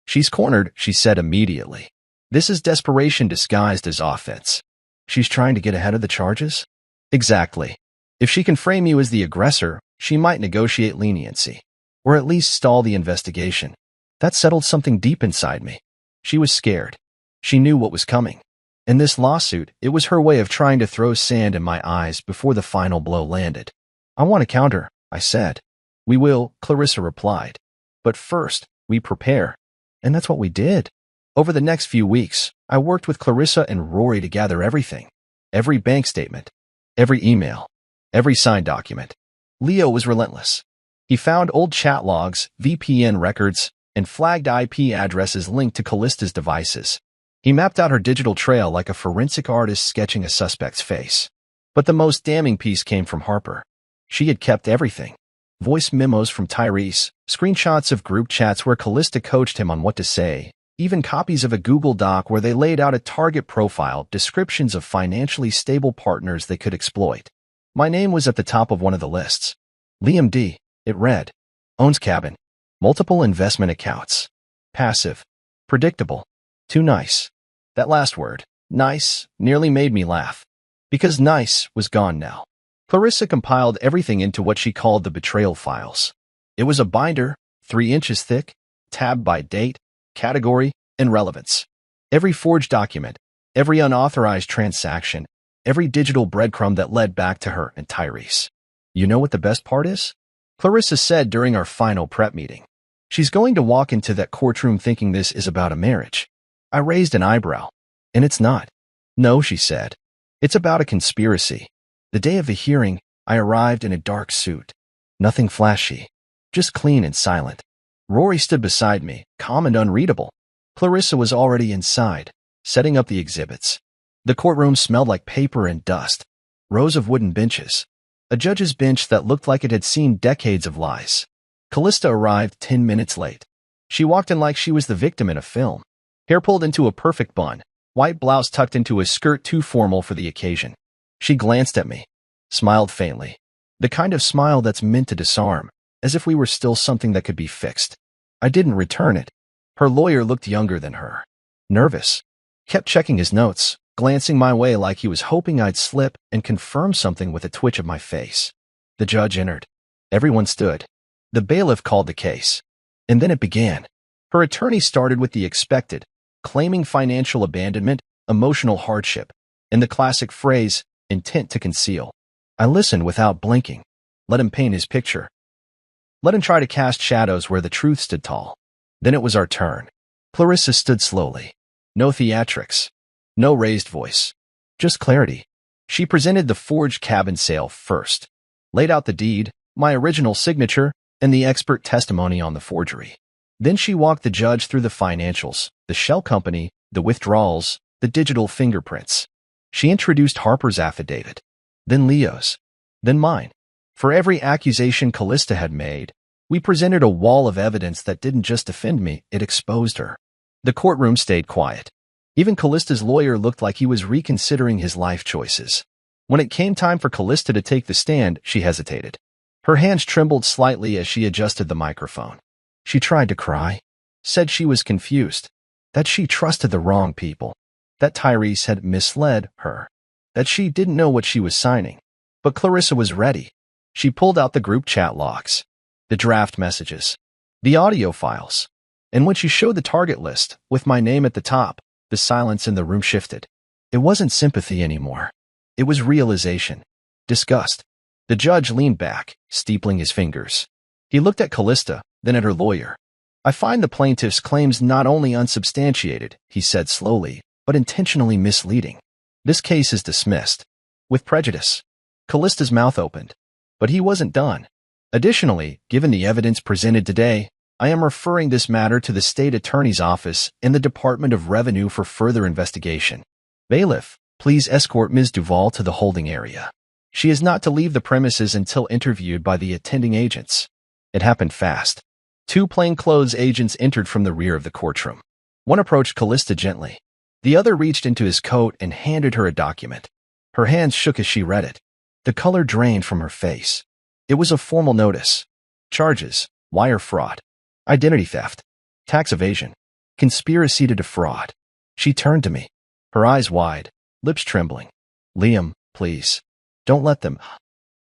"She's cornered," she said immediately. "This is desperation disguised as offense. She's trying to get ahead of the charges?" "Exactly. If she can frame you as the aggressor, she might negotiate leniency, or at least stall the investigation." That settled something deep inside me. She was scared. She knew what was coming. In this lawsuit, it was her way of trying to throw sand in my eyes before the final blow landed. I want to counter, I said. We will, Clarissa replied. But first, we prepare. And that's what we did. Over the next few weeks, I worked with Clarissa and Rory to gather everything. Every bank statement, every email, every signed document. Leo was relentless. He found old chat logs, VPN records, and flagged IP addresses linked to Callista's devices. He mapped out her digital trail like a forensic artist sketching a suspect's face. But the most damning piece came from Harper. She had kept everything. Voice memos from Tyrese, screenshots of group chats where Callista coached him on what to say, even copies of a Google Doc where they laid out a target profile, descriptions of financially stable partners they could exploit. My name was at the top of one of the lists. Liam D., it read. Owns cabin. Multiple investment accounts. Passive. Predictable. Too nice. That last word, nice, nearly made me laugh. Because nice was gone now. Clarissa compiled everything into what she called the betrayal files. It was a binder, 3 inches thick, tabbed by date, category, and relevance. Every forged document, every unauthorized transaction, every digital breadcrumb that led back to her and Tyrese. You know what the best part is? Clarissa said during our final prep meeting. She's going to walk into that courtroom thinking this is about a marriage. I raised an eyebrow. And it's not. No, she said. It's about a conspiracy. The day of the hearing, I arrived in a dark suit. Nothing flashy. Just clean and silent. Rory stood beside me, calm and unreadable. Clarissa was already inside, setting up the exhibits. The courtroom smelled like paper and dust. Rows of wooden benches. A judge's bench that looked like it had seen decades of lies. Callista arrived 10 minutes late. She walked in like she was the victim in a film. Hair pulled into a perfect bun, white blouse tucked into a skirt too formal for the occasion. She glanced at me, smiled faintly. The kind of smile that's meant to disarm, as if we were still something that could be fixed. I didn't return it. Her lawyer looked younger than her. Nervous. Kept checking his notes, glancing my way like he was hoping I'd slip and confirm something with a twitch of my face. The judge entered. Everyone stood. The bailiff called the case. And then it began. Her attorney started with the expected, claiming financial abandonment, emotional hardship, and the classic phrase, intent to conceal. I listened without blinking. Let him paint his picture. Let him try to cast shadows where the truth stood tall. Then it was our turn. Clarissa stood slowly. No theatrics. No raised voice. Just clarity. She presented the forged cabin sale first. Laid out the deed, my original signature, and the expert testimony on the forgery. Then she walked the judge through the financials, the shell company, the withdrawals, the digital fingerprints. She introduced Harper's affidavit. Then Leo's. Then mine. For every accusation Callista had made, we presented a wall of evidence that didn't just defend me, it exposed her. The courtroom stayed quiet. Even Callista's lawyer looked like he was reconsidering his life choices. When it came time for Callista to take the stand, she hesitated. Her hands trembled slightly as she adjusted the microphone. She tried to cry, said she was confused, that she trusted the wrong people, that Tyrese had misled her, that she didn't know what she was signing. But Clarissa was ready. She pulled out the group chat logs, the draft messages, the audio files, and when she showed the target list, with my name at the top, the silence in the room shifted. It wasn't sympathy anymore. It was realization. Disgust. The judge leaned back, steepling his fingers. He looked at Callista, then at her lawyer. I find the plaintiff's claims not only unsubstantiated, he said slowly, but intentionally misleading. This case is dismissed. With prejudice. Callista's mouth opened. But he wasn't done. Additionally, given the evidence presented today, I am referring this matter to the state attorney's office and the Department of Revenue for further investigation. Bailiff, please escort Ms. Duval to the holding area. She is not to leave the premises until interviewed by the attending agents. It happened fast. 2 plainclothes agents entered from the rear of the courtroom. One approached Callista gently. The other reached into his coat and handed her a document. Her hands shook as she read it. The color drained from her face. It was a formal notice. Charges, wire fraud, identity theft, tax evasion, conspiracy to defraud. She turned to me, her eyes wide, lips trembling. Liam, please, don't let them.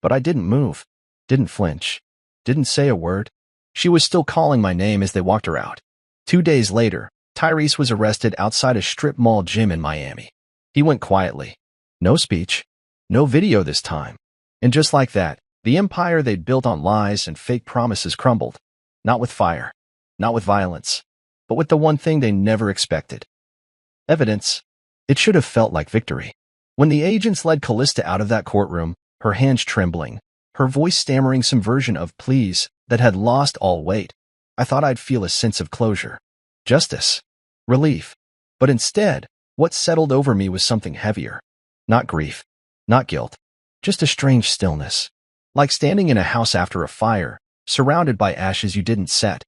But I didn't move, didn't flinch, didn't say a word. She was still calling my name as they walked her out. 2 days later, Tyrese was arrested outside a strip mall gym in Miami. He went quietly. No speech. No video this time. And just like that, the empire they'd built on lies and fake promises crumbled. Not with fire. Not with violence. But with the one thing they never expected. Evidence. It should have felt like victory. When the agents led Callista out of that courtroom, her hands trembling, her voice stammering some version of please that had lost all weight, I thought I'd feel a sense of closure. Justice. Relief. But instead, what settled over me was something heavier. Not grief. Not guilt. Just a strange stillness. Like standing in a house after a fire, surrounded by ashes you didn't set,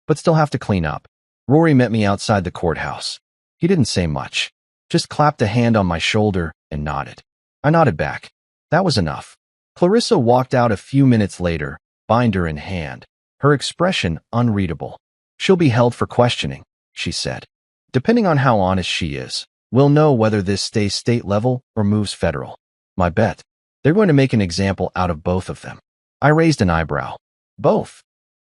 but still have to clean up. Rory met me outside the courthouse. He didn't say much, just clapped a hand on my shoulder and nodded. I nodded back. That was enough. Clarissa walked out a few minutes later, binder in hand, her expression unreadable. She'll be held for questioning, she said. Depending on how honest she is, we'll know whether this stays state level or moves federal. My bet. They're going to make an example out of both of them. I raised an eyebrow. Both.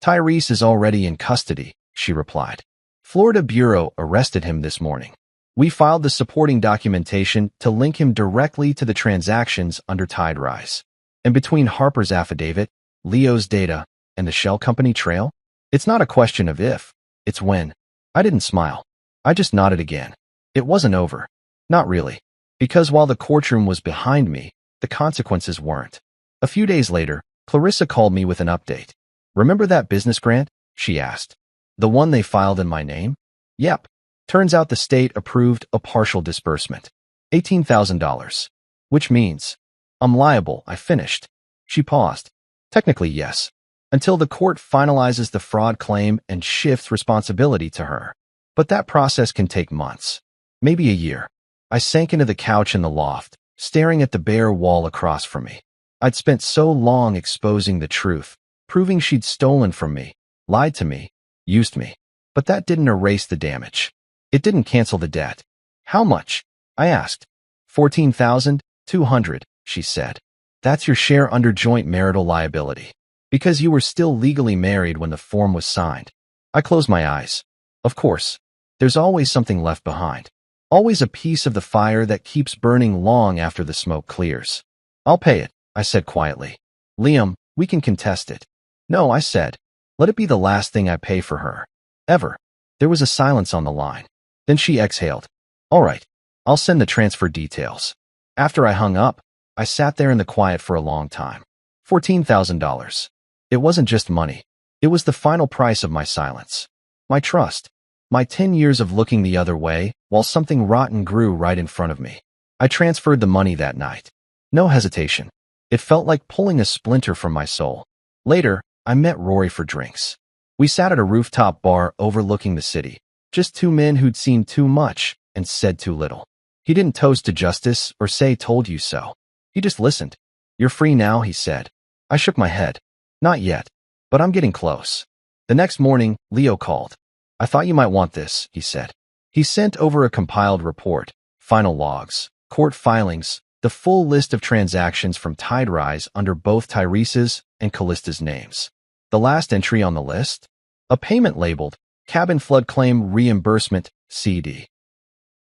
Tyrese is already in custody, she replied. Florida Bureau arrested him this morning. We filed the supporting documentation to link him directly to the transactions under Tiderise. And between Harper's affidavit, Leo's data, and the shell company trail, it's not a question of if, it's when. I didn't smile. I just nodded again. It wasn't over. Not really. Because while the courtroom was behind me, the consequences weren't. A few days later, Clarissa called me with an update. Remember that business grant? She asked. The one they filed in my name? Yep. Turns out the state approved a partial disbursement. $18,000. Which means I'm liable, I finished. She paused. Technically, yes. Until the court finalizes the fraud claim and shifts responsibility to her. But that process can take months. Maybe a year. I sank into the couch in the loft, staring at the bare wall across from me. I'd spent so long exposing the truth, proving she'd stolen from me, lied to me, used me. But that didn't erase the damage. It didn't cancel the debt. How much? I asked. $14,200, she said. That's your share under joint marital liability. Because you were still legally married when the form was signed. I closed my eyes. Of course. There's always something left behind. Always a piece of the fire that keeps burning long after the smoke clears. I'll pay it, I said quietly. Liam, we can contest it. No, I said. Let it be the last thing I pay for her. Ever. There was a silence on the line. Then she exhaled. All right. I'll send the transfer details. After I hung up, I sat there in the quiet for a long time. $14,000. It wasn't just money. It was the final price of my silence. My trust. My 10 years of looking the other way while something rotten grew right in front of me. I transferred the money that night. No hesitation. It felt like pulling a splinter from my soul. Later, I met Rory for drinks. We sat at a rooftop bar overlooking the city. Just two men who'd seen too much and said too little. He didn't toast to justice or say told you so. He just listened. You're free now, he said. I shook my head. Not yet, but I'm getting close. The next morning, Leo called. I thought you might want this, he said. He sent over a compiled report, final logs, court filings, the full list of transactions from Tiderise under both Tyrese's and Callista's names. The last entry on the list? A payment labeled Cabin Flood Claim Reimbursement, CD.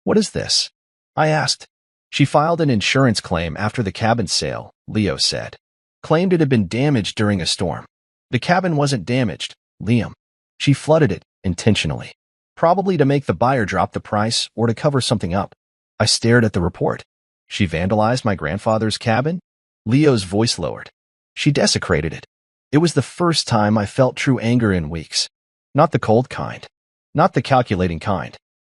What is this? I asked. She filed an insurance claim after the cabin sale, Leo said. Claimed it had been damaged during a storm. The cabin wasn't damaged, Liam. She flooded it intentionally. Probably to make the buyer drop the price or to cover something up. I stared at the report. She vandalized my grandfather's cabin? Leo's voice lowered. She desecrated it. It was the first time I felt true anger in weeks. Not the cold kind. Not the calculating kind.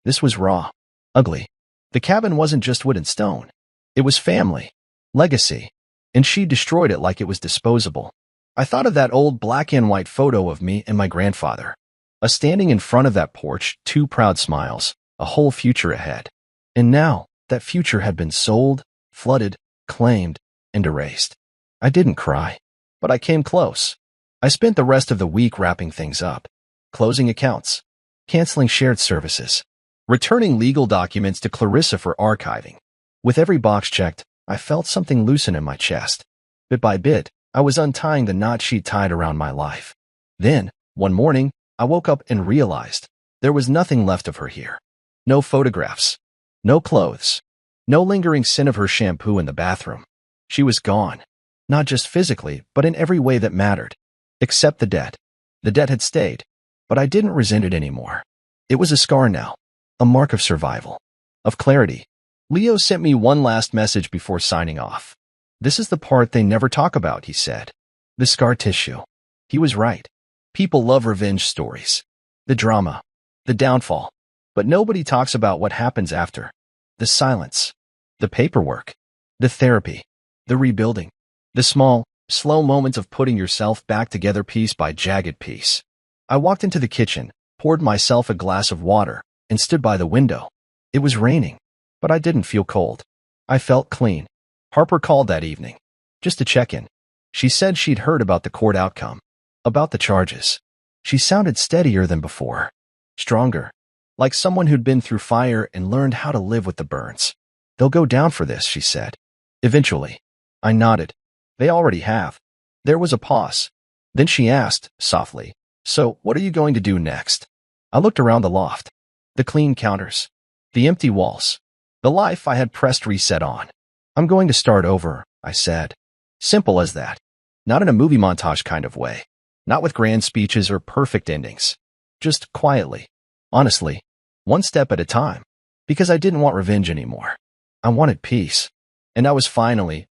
This was raw. Ugly. The cabin wasn't just wood and stone. It was family. Legacy. And she destroyed it like it was disposable. I thought of that old black and white photo of me and my grandfather. Us standing in front of that porch, two proud smiles, a whole future ahead. And now, that future had been sold, flooded, claimed, and erased. I didn't cry, but I came close. I spent the rest of the week wrapping things up, closing accounts, canceling shared services, returning legal documents to Clarissa for archiving. With every box checked, I felt something loosen in my chest. Bit by bit, I was untying the knot she'd tied around my life. Then, one morning, I woke up and realized there was nothing left of her here. No photographs. No clothes. No lingering scent of her shampoo in the bathroom. She was gone. Not just physically, but in every way that mattered. Except the debt. The debt had stayed, but I didn't resent it anymore. It was a scar now. A mark of survival. Of clarity. Leo sent me one last message before signing off. This is the part they never talk about, he said. The scar tissue. He was right. People love revenge stories. The drama. The downfall. But nobody talks about what happens after. The silence. The paperwork. The therapy. The rebuilding. The small, slow moments of putting yourself back together piece by jagged piece. I walked into the kitchen, poured myself a glass of water, and stood by the window. It was raining, but I didn't feel cold. I felt clean. Harper called that evening, just to check in. She said she'd heard about the court outcome, about the charges. She sounded steadier than before, stronger, like someone who'd been through fire and learned how to live with the burns. They'll go down for this, she said. Eventually. I nodded. They already have. There was a pause. Then she asked, softly, so what are you going to do next? I looked around the loft. The clean counters. The empty walls. The life I had pressed reset on. I'm going to start over, I said. Simple as that. Not in a movie montage kind of way. Not with grand speeches or perfect endings. Just quietly. Honestly. One step at a time. Because I didn't want revenge anymore. I wanted peace. And I was finally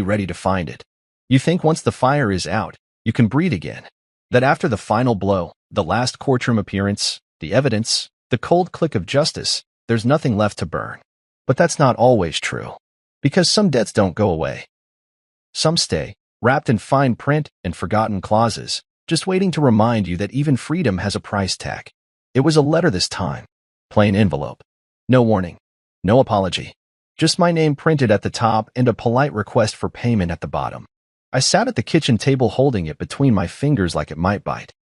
ready to find it. You think once the fire is out, you can breathe again. That after the final blow, the last courtroom appearance, the evidence, the cold click of justice, there's nothing left to burn. But that's not always true. Because some debts don't go away. Some stay, wrapped in fine print and forgotten clauses, just waiting to remind you that even freedom has a price tag. It was a letter this time. Plain envelope. No warning. No apology. Just my name printed at the top and a polite request for payment at the bottom. I sat at the kitchen table holding it between my fingers like it might bite.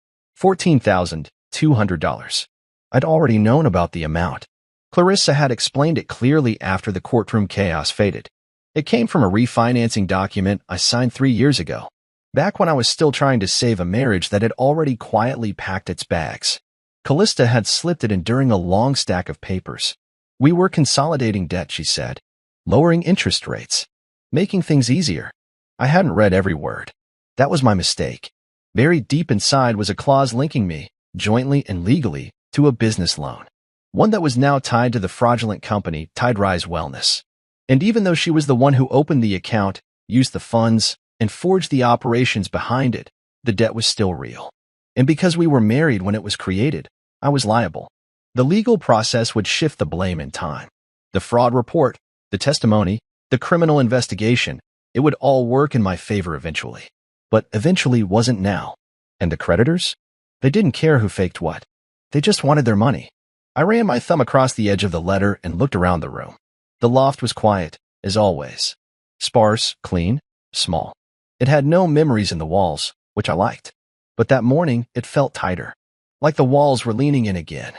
$14,200. I'd already known about the amount. Clarissa had explained it clearly after the courtroom chaos faded. It came from a refinancing document I signed 3 years ago, back when I was still trying to save a marriage that had already quietly packed its bags. Callista had slipped it in during a long stack of papers. We were consolidating debt, she said, lowering interest rates, making things easier. I hadn't read every word. That was my mistake. Buried deep inside was a clause linking me, jointly and legally, to a business loan. One that was now tied to the fraudulent company Tiderise Wellness. And even though she was the one who opened the account, used the funds, and forged the operations behind it, the debt was still real. And because we were married when it was created, I was liable. The legal process would shift the blame in time. The fraud report, the testimony, the criminal investigation, it would all work in my favor eventually. But eventually wasn't now. And the creditors? They didn't care who faked what. They just wanted their money. I ran my thumb across the edge of the letter and looked around the room. The loft was quiet, as always. Sparse, clean, small. It had no memories in the walls, which I liked. But that morning, it felt tighter. Like the walls were leaning in again.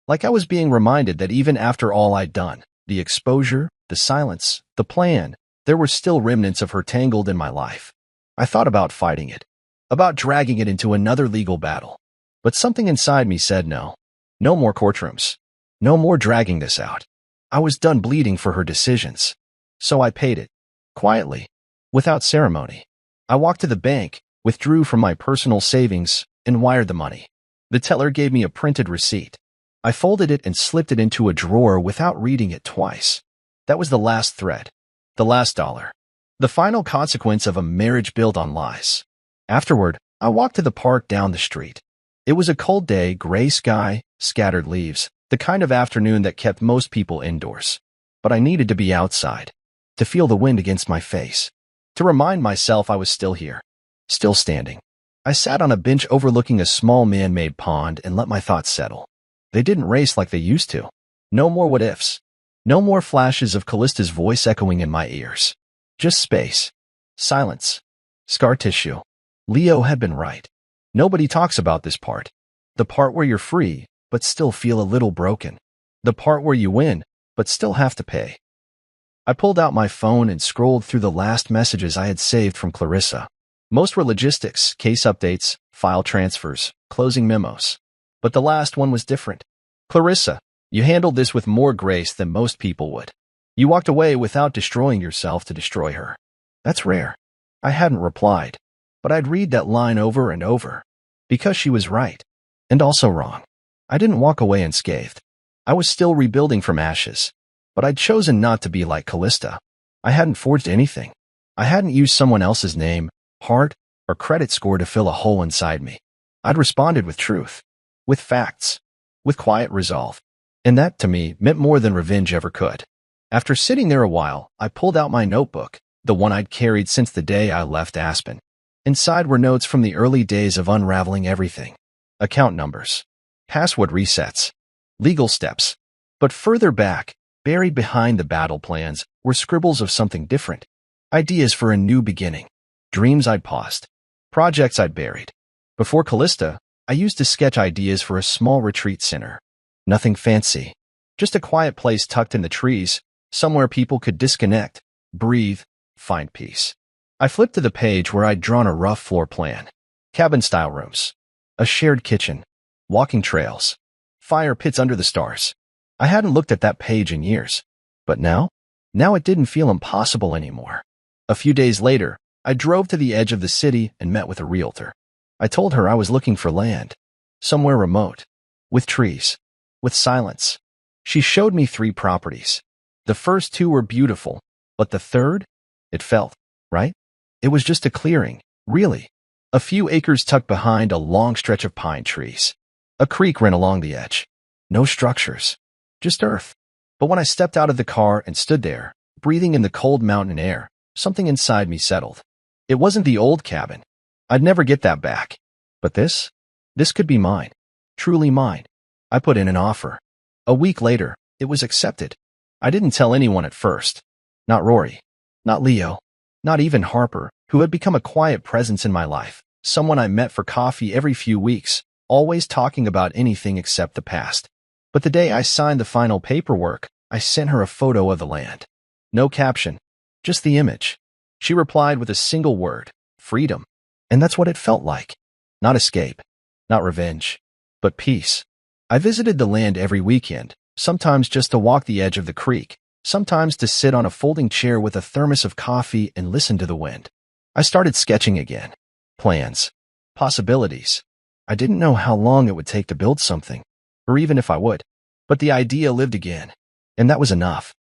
Like I was being reminded that even after all I'd done, the exposure, the silence, the plan, there were still remnants of her tangled in my life. I thought about fighting it, about dragging it into another legal battle. But something inside me said no. No more courtrooms. No more dragging this out. I was done bleeding for her decisions. So I paid it. Quietly. Without ceremony. I walked to the bank, withdrew from my personal savings, and wired the money. The teller gave me a printed receipt. I folded it and slipped it into a drawer without reading it twice. That was the last thread. The last dollar. The final consequence of a marriage built on lies. Afterward, I walked to the park down the street. It was a cold day, gray sky, scattered leaves, the kind of afternoon that kept most people indoors. But I needed to be outside, to feel the wind against my face, to remind myself I was still here, still standing. I sat on a bench overlooking a small man-made pond and let my thoughts settle. They didn't race like they used to. No more what-ifs. No more flashes of Callista's voice echoing in my ears. Just space. Silence. Scar tissue. Leo had been right. Nobody talks about this part. The part where you're free, but still feel a little broken. The part where you win, but still have to pay. I pulled out my phone and scrolled through the last messages I had saved from Clarissa. Most were logistics, case updates, file transfers, closing memos. But the last one was different. Clarissa, You handled this with more grace than most people would. You walked away without destroying yourself to destroy her. That's rare. I hadn't replied, but I'd read that line over and over. Because she was right. And also wrong. I didn't walk away unscathed. I was still rebuilding from ashes. But I'd chosen not to be like Callista. I hadn't forged anything. I hadn't used someone else's name, heart, or credit score to fill a hole inside me. I'd responded with truth. With facts. With quiet resolve. And that, to me, meant more than revenge ever could. After sitting there a while, I pulled out my notebook, the one I'd carried since the day I left Aspen. Inside were notes from the early days of unraveling everything. Account numbers. Password resets. Legal steps. But further back, buried behind the battle plans, were scribbles of something different. Ideas for a new beginning. Dreams I'd paused. Projects I'd buried. Before Callista, I used to sketch ideas for a small retreat center. Nothing fancy. Just a quiet place tucked in the trees, somewhere people could disconnect, breathe, find peace. I flipped to the page where I'd drawn a rough floor plan. Cabin-style rooms. A shared kitchen. Walking trails. Fire pits under the stars. I hadn't looked at that page in years. But now? Now it didn't feel impossible anymore. A few days later, I drove to the edge of the city and met with a realtor. I told her I was looking for land. Somewhere remote. With trees. With silence. She showed me 3 properties. The first 2 were beautiful, but the third? It felt, right? It was just a clearing, really. A few acres tucked behind a long stretch of pine trees. A creek ran along the edge. No structures. Just earth. But when I stepped out of the car and stood there, breathing in the cold mountain air, something inside me settled. It wasn't the old cabin. I'd never get that back. But this? This could be mine. Truly mine. I put in an offer. A week later, it was accepted. I didn't tell anyone at first. Not Rory. Not Leo. Not even Harper, who had become a quiet presence in my life. Someone I met for coffee every few weeks, always talking about anything except the past. But the day I signed the final paperwork, I sent her a photo of the land. No caption. Just the image. She replied with a single word. Freedom. And that's what it felt like. Not escape. Not revenge. But peace. I visited the land every weekend, sometimes just to walk the edge of the creek, sometimes to sit on a folding chair with a thermos of coffee and listen to the wind. I started sketching again. Plans. Possibilities. I didn't know how long it would take to build something, or even if I would. But the idea lived again, and that was enough.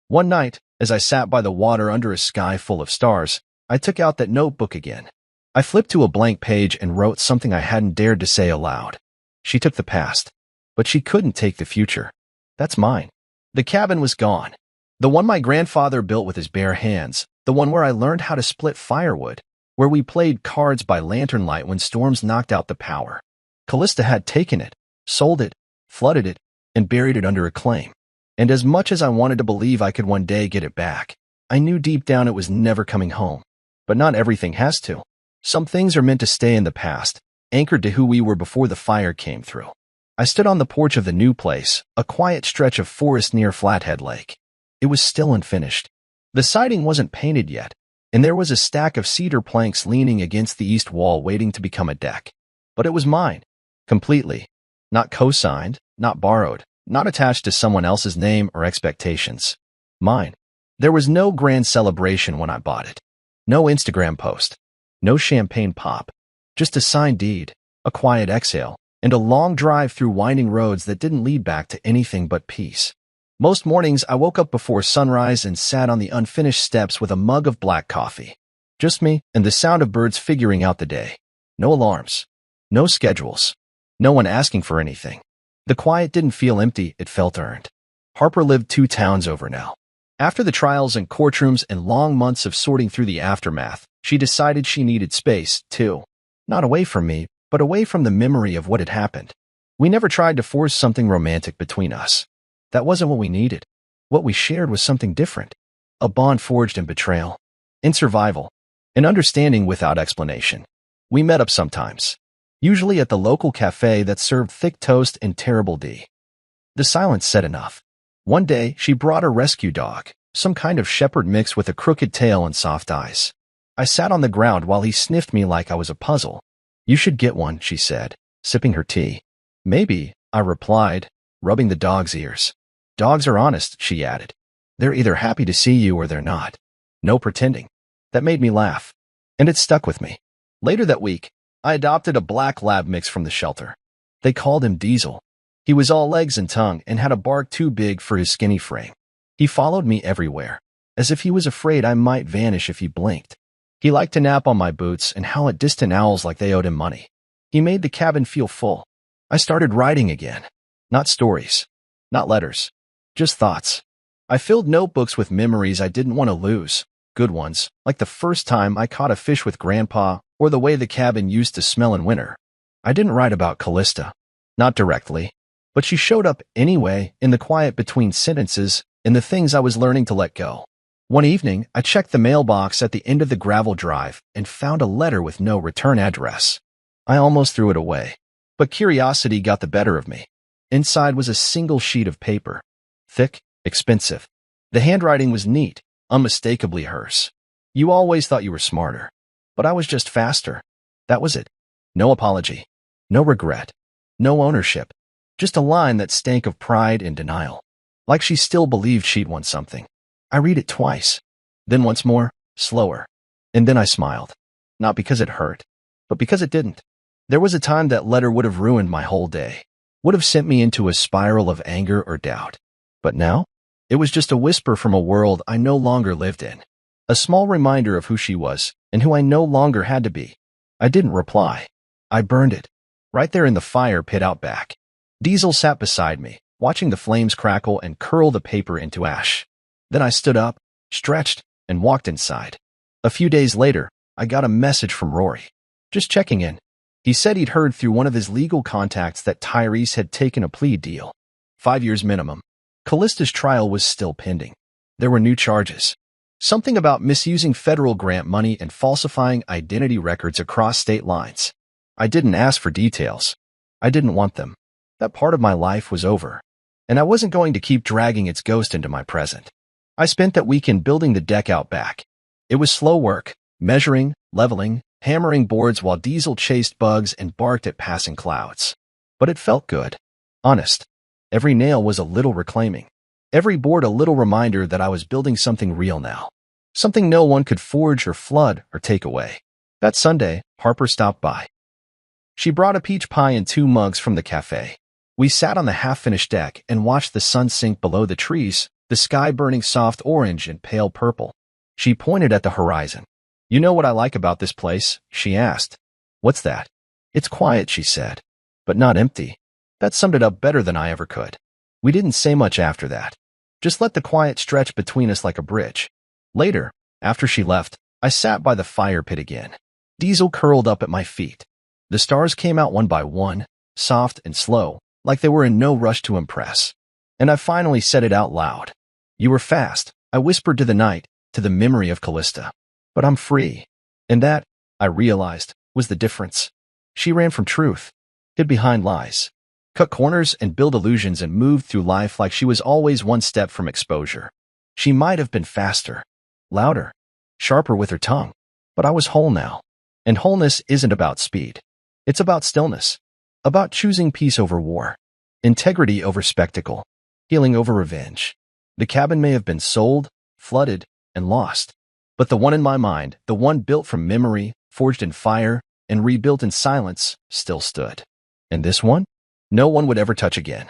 One night, as I sat by the water under a sky full of stars, I took out that notebook again. I flipped to a blank page and wrote something I hadn't dared to say aloud. She took the past, but she couldn't take the future. That's mine. The cabin was gone. The one my grandfather built with his bare hands, the one where I learned how to split firewood, where we played cards by lantern light when storms knocked out the power. Callista had taken it, sold it, flooded it, and buried it under a claim. And as much as I wanted to believe I could one day get it back, I knew deep down it was never coming home. But not everything has to. Some things are meant to stay in the past, anchored to who we were before the fire came through. I stood on the porch of the new place, a quiet stretch of forest near Flathead Lake. It was still unfinished. The siding wasn't painted yet, and there was a stack of cedar planks leaning against the east wall waiting to become a deck. But it was mine, completely. Not co-signed, not borrowed, not attached to someone else's name or expectations. Mine. There was no grand celebration when I bought it. No Instagram post. No champagne pop. Just a signed deed, a quiet exhale, and a long drive through winding roads that didn't lead back to anything but peace. Most mornings, I woke up before sunrise and sat on the unfinished steps with a mug of black coffee. Just me and the sound of birds figuring out the day. No alarms. No schedules. No one asking for anything. The quiet didn't feel empty, it felt earned. Harper lived 2 towns over now. After the trials and courtrooms and long months of sorting through the aftermath, she decided she needed space, too. Not away from me, but away from the memory of what had happened. We never tried to force something romantic between us. That wasn't what we needed. What we shared was something different. A bond forged in betrayal. In survival. In understanding without explanation. We met up sometimes. Usually at the local cafe that served thick toast and terrible D. The silence said enough. One day, she brought a rescue dog, some kind of shepherd mix with a crooked tail and soft eyes. I sat on the ground while he sniffed me like I was a puzzle. You should get one, she said, sipping her tea. Maybe, I replied, rubbing the dog's ears. Dogs are honest, she added. They're either happy to see you or they're not. No pretending. That made me laugh. And it stuck with me. Later that week, I adopted a black lab mix from the shelter. They called him Diesel. He was all legs and tongue and had a bark too big for his skinny frame. He followed me everywhere, as if he was afraid I might vanish if he blinked. He liked to nap on my boots and howl at distant owls like they owed him money. He made the cabin feel full. I started writing again. Not stories. Not letters. Just thoughts. I filled notebooks with memories I didn't want to lose. Good ones, like the first time I caught a fish with Grandpa or the way the cabin used to smell in winter. I didn't write about Callista. Not directly. But she showed up anyway in the quiet between sentences and the things I was learning to let go. One evening, I checked the mailbox at the end of the gravel drive and found a letter with no return address. I almost threw it away, but curiosity got the better of me. Inside was a single sheet of paper. Thick, expensive. The handwriting was neat, unmistakably hers. You always thought you were smarter, but I was just faster. That was it. No apology. No regret. No ownership. Just a line that stank of pride and denial. Like she still believed she'd won something. I read it twice. Then once more, slower. And then I smiled. Not because it hurt, but because it didn't. There was a time that letter would have ruined my whole day. Would have sent me into a spiral of anger or doubt. But now, it was just a whisper from a world I no longer lived in. A small reminder of who she was and who I no longer had to be. I didn't reply. I burned it. Right there in the fire pit out back. Diesel sat beside me, watching the flames crackle and curl the paper into ash. Then I stood up, stretched, and walked inside. A few days later, I got a message from Rory. Just checking in. He said he'd heard through one of his legal contacts that Tyrese had taken a plea deal. 5 years minimum. Callista's trial was still pending. There were new charges. Something about misusing federal grant money and falsifying identity records across state lines. I didn't ask for details. I didn't want them. That part of my life was over. And I wasn't going to keep dragging its ghost into my present. I spent that weekend building the deck out back. It was slow work, measuring, leveling, hammering boards while Diesel chased bugs and barked at passing clouds. But it felt good. Honest. Every nail was a little reclaiming. Every board a little reminder that I was building something real now. Something no one could forge or flood or take away. That Sunday, Harper stopped by. She brought a peach pie and 2 mugs from the cafe. We sat on the half-finished deck and watched the sun sink below the trees, the sky burning soft orange and pale purple. She pointed at the horizon. You know what I like about this place? She asked. What's that? It's quiet, she said. But not empty. That summed it up better than I ever could. We didn't say much after that. Just let the quiet stretch between us like a bridge. Later, after she left, I sat by the fire pit again. Diesel curled up at my feet. The stars came out one by one, soft and slow, like they were in no rush to impress. And I finally said it out loud. You were fast, I whispered to the night, to the memory of Callista. But I'm free. And that, I realized, was the difference. She ran from truth, hid behind lies, cut corners and built illusions and moved through life like she was always one step from exposure. She might have been faster, louder, sharper with her tongue, but I was whole now. And wholeness isn't about speed. It's about stillness, about choosing peace over war, integrity over spectacle, healing over revenge. The cabin may have been sold, flooded, and lost, but the one in my mind, the one built from memory, forged in fire, and rebuilt in silence, still stood. And this one? No one would ever touch again.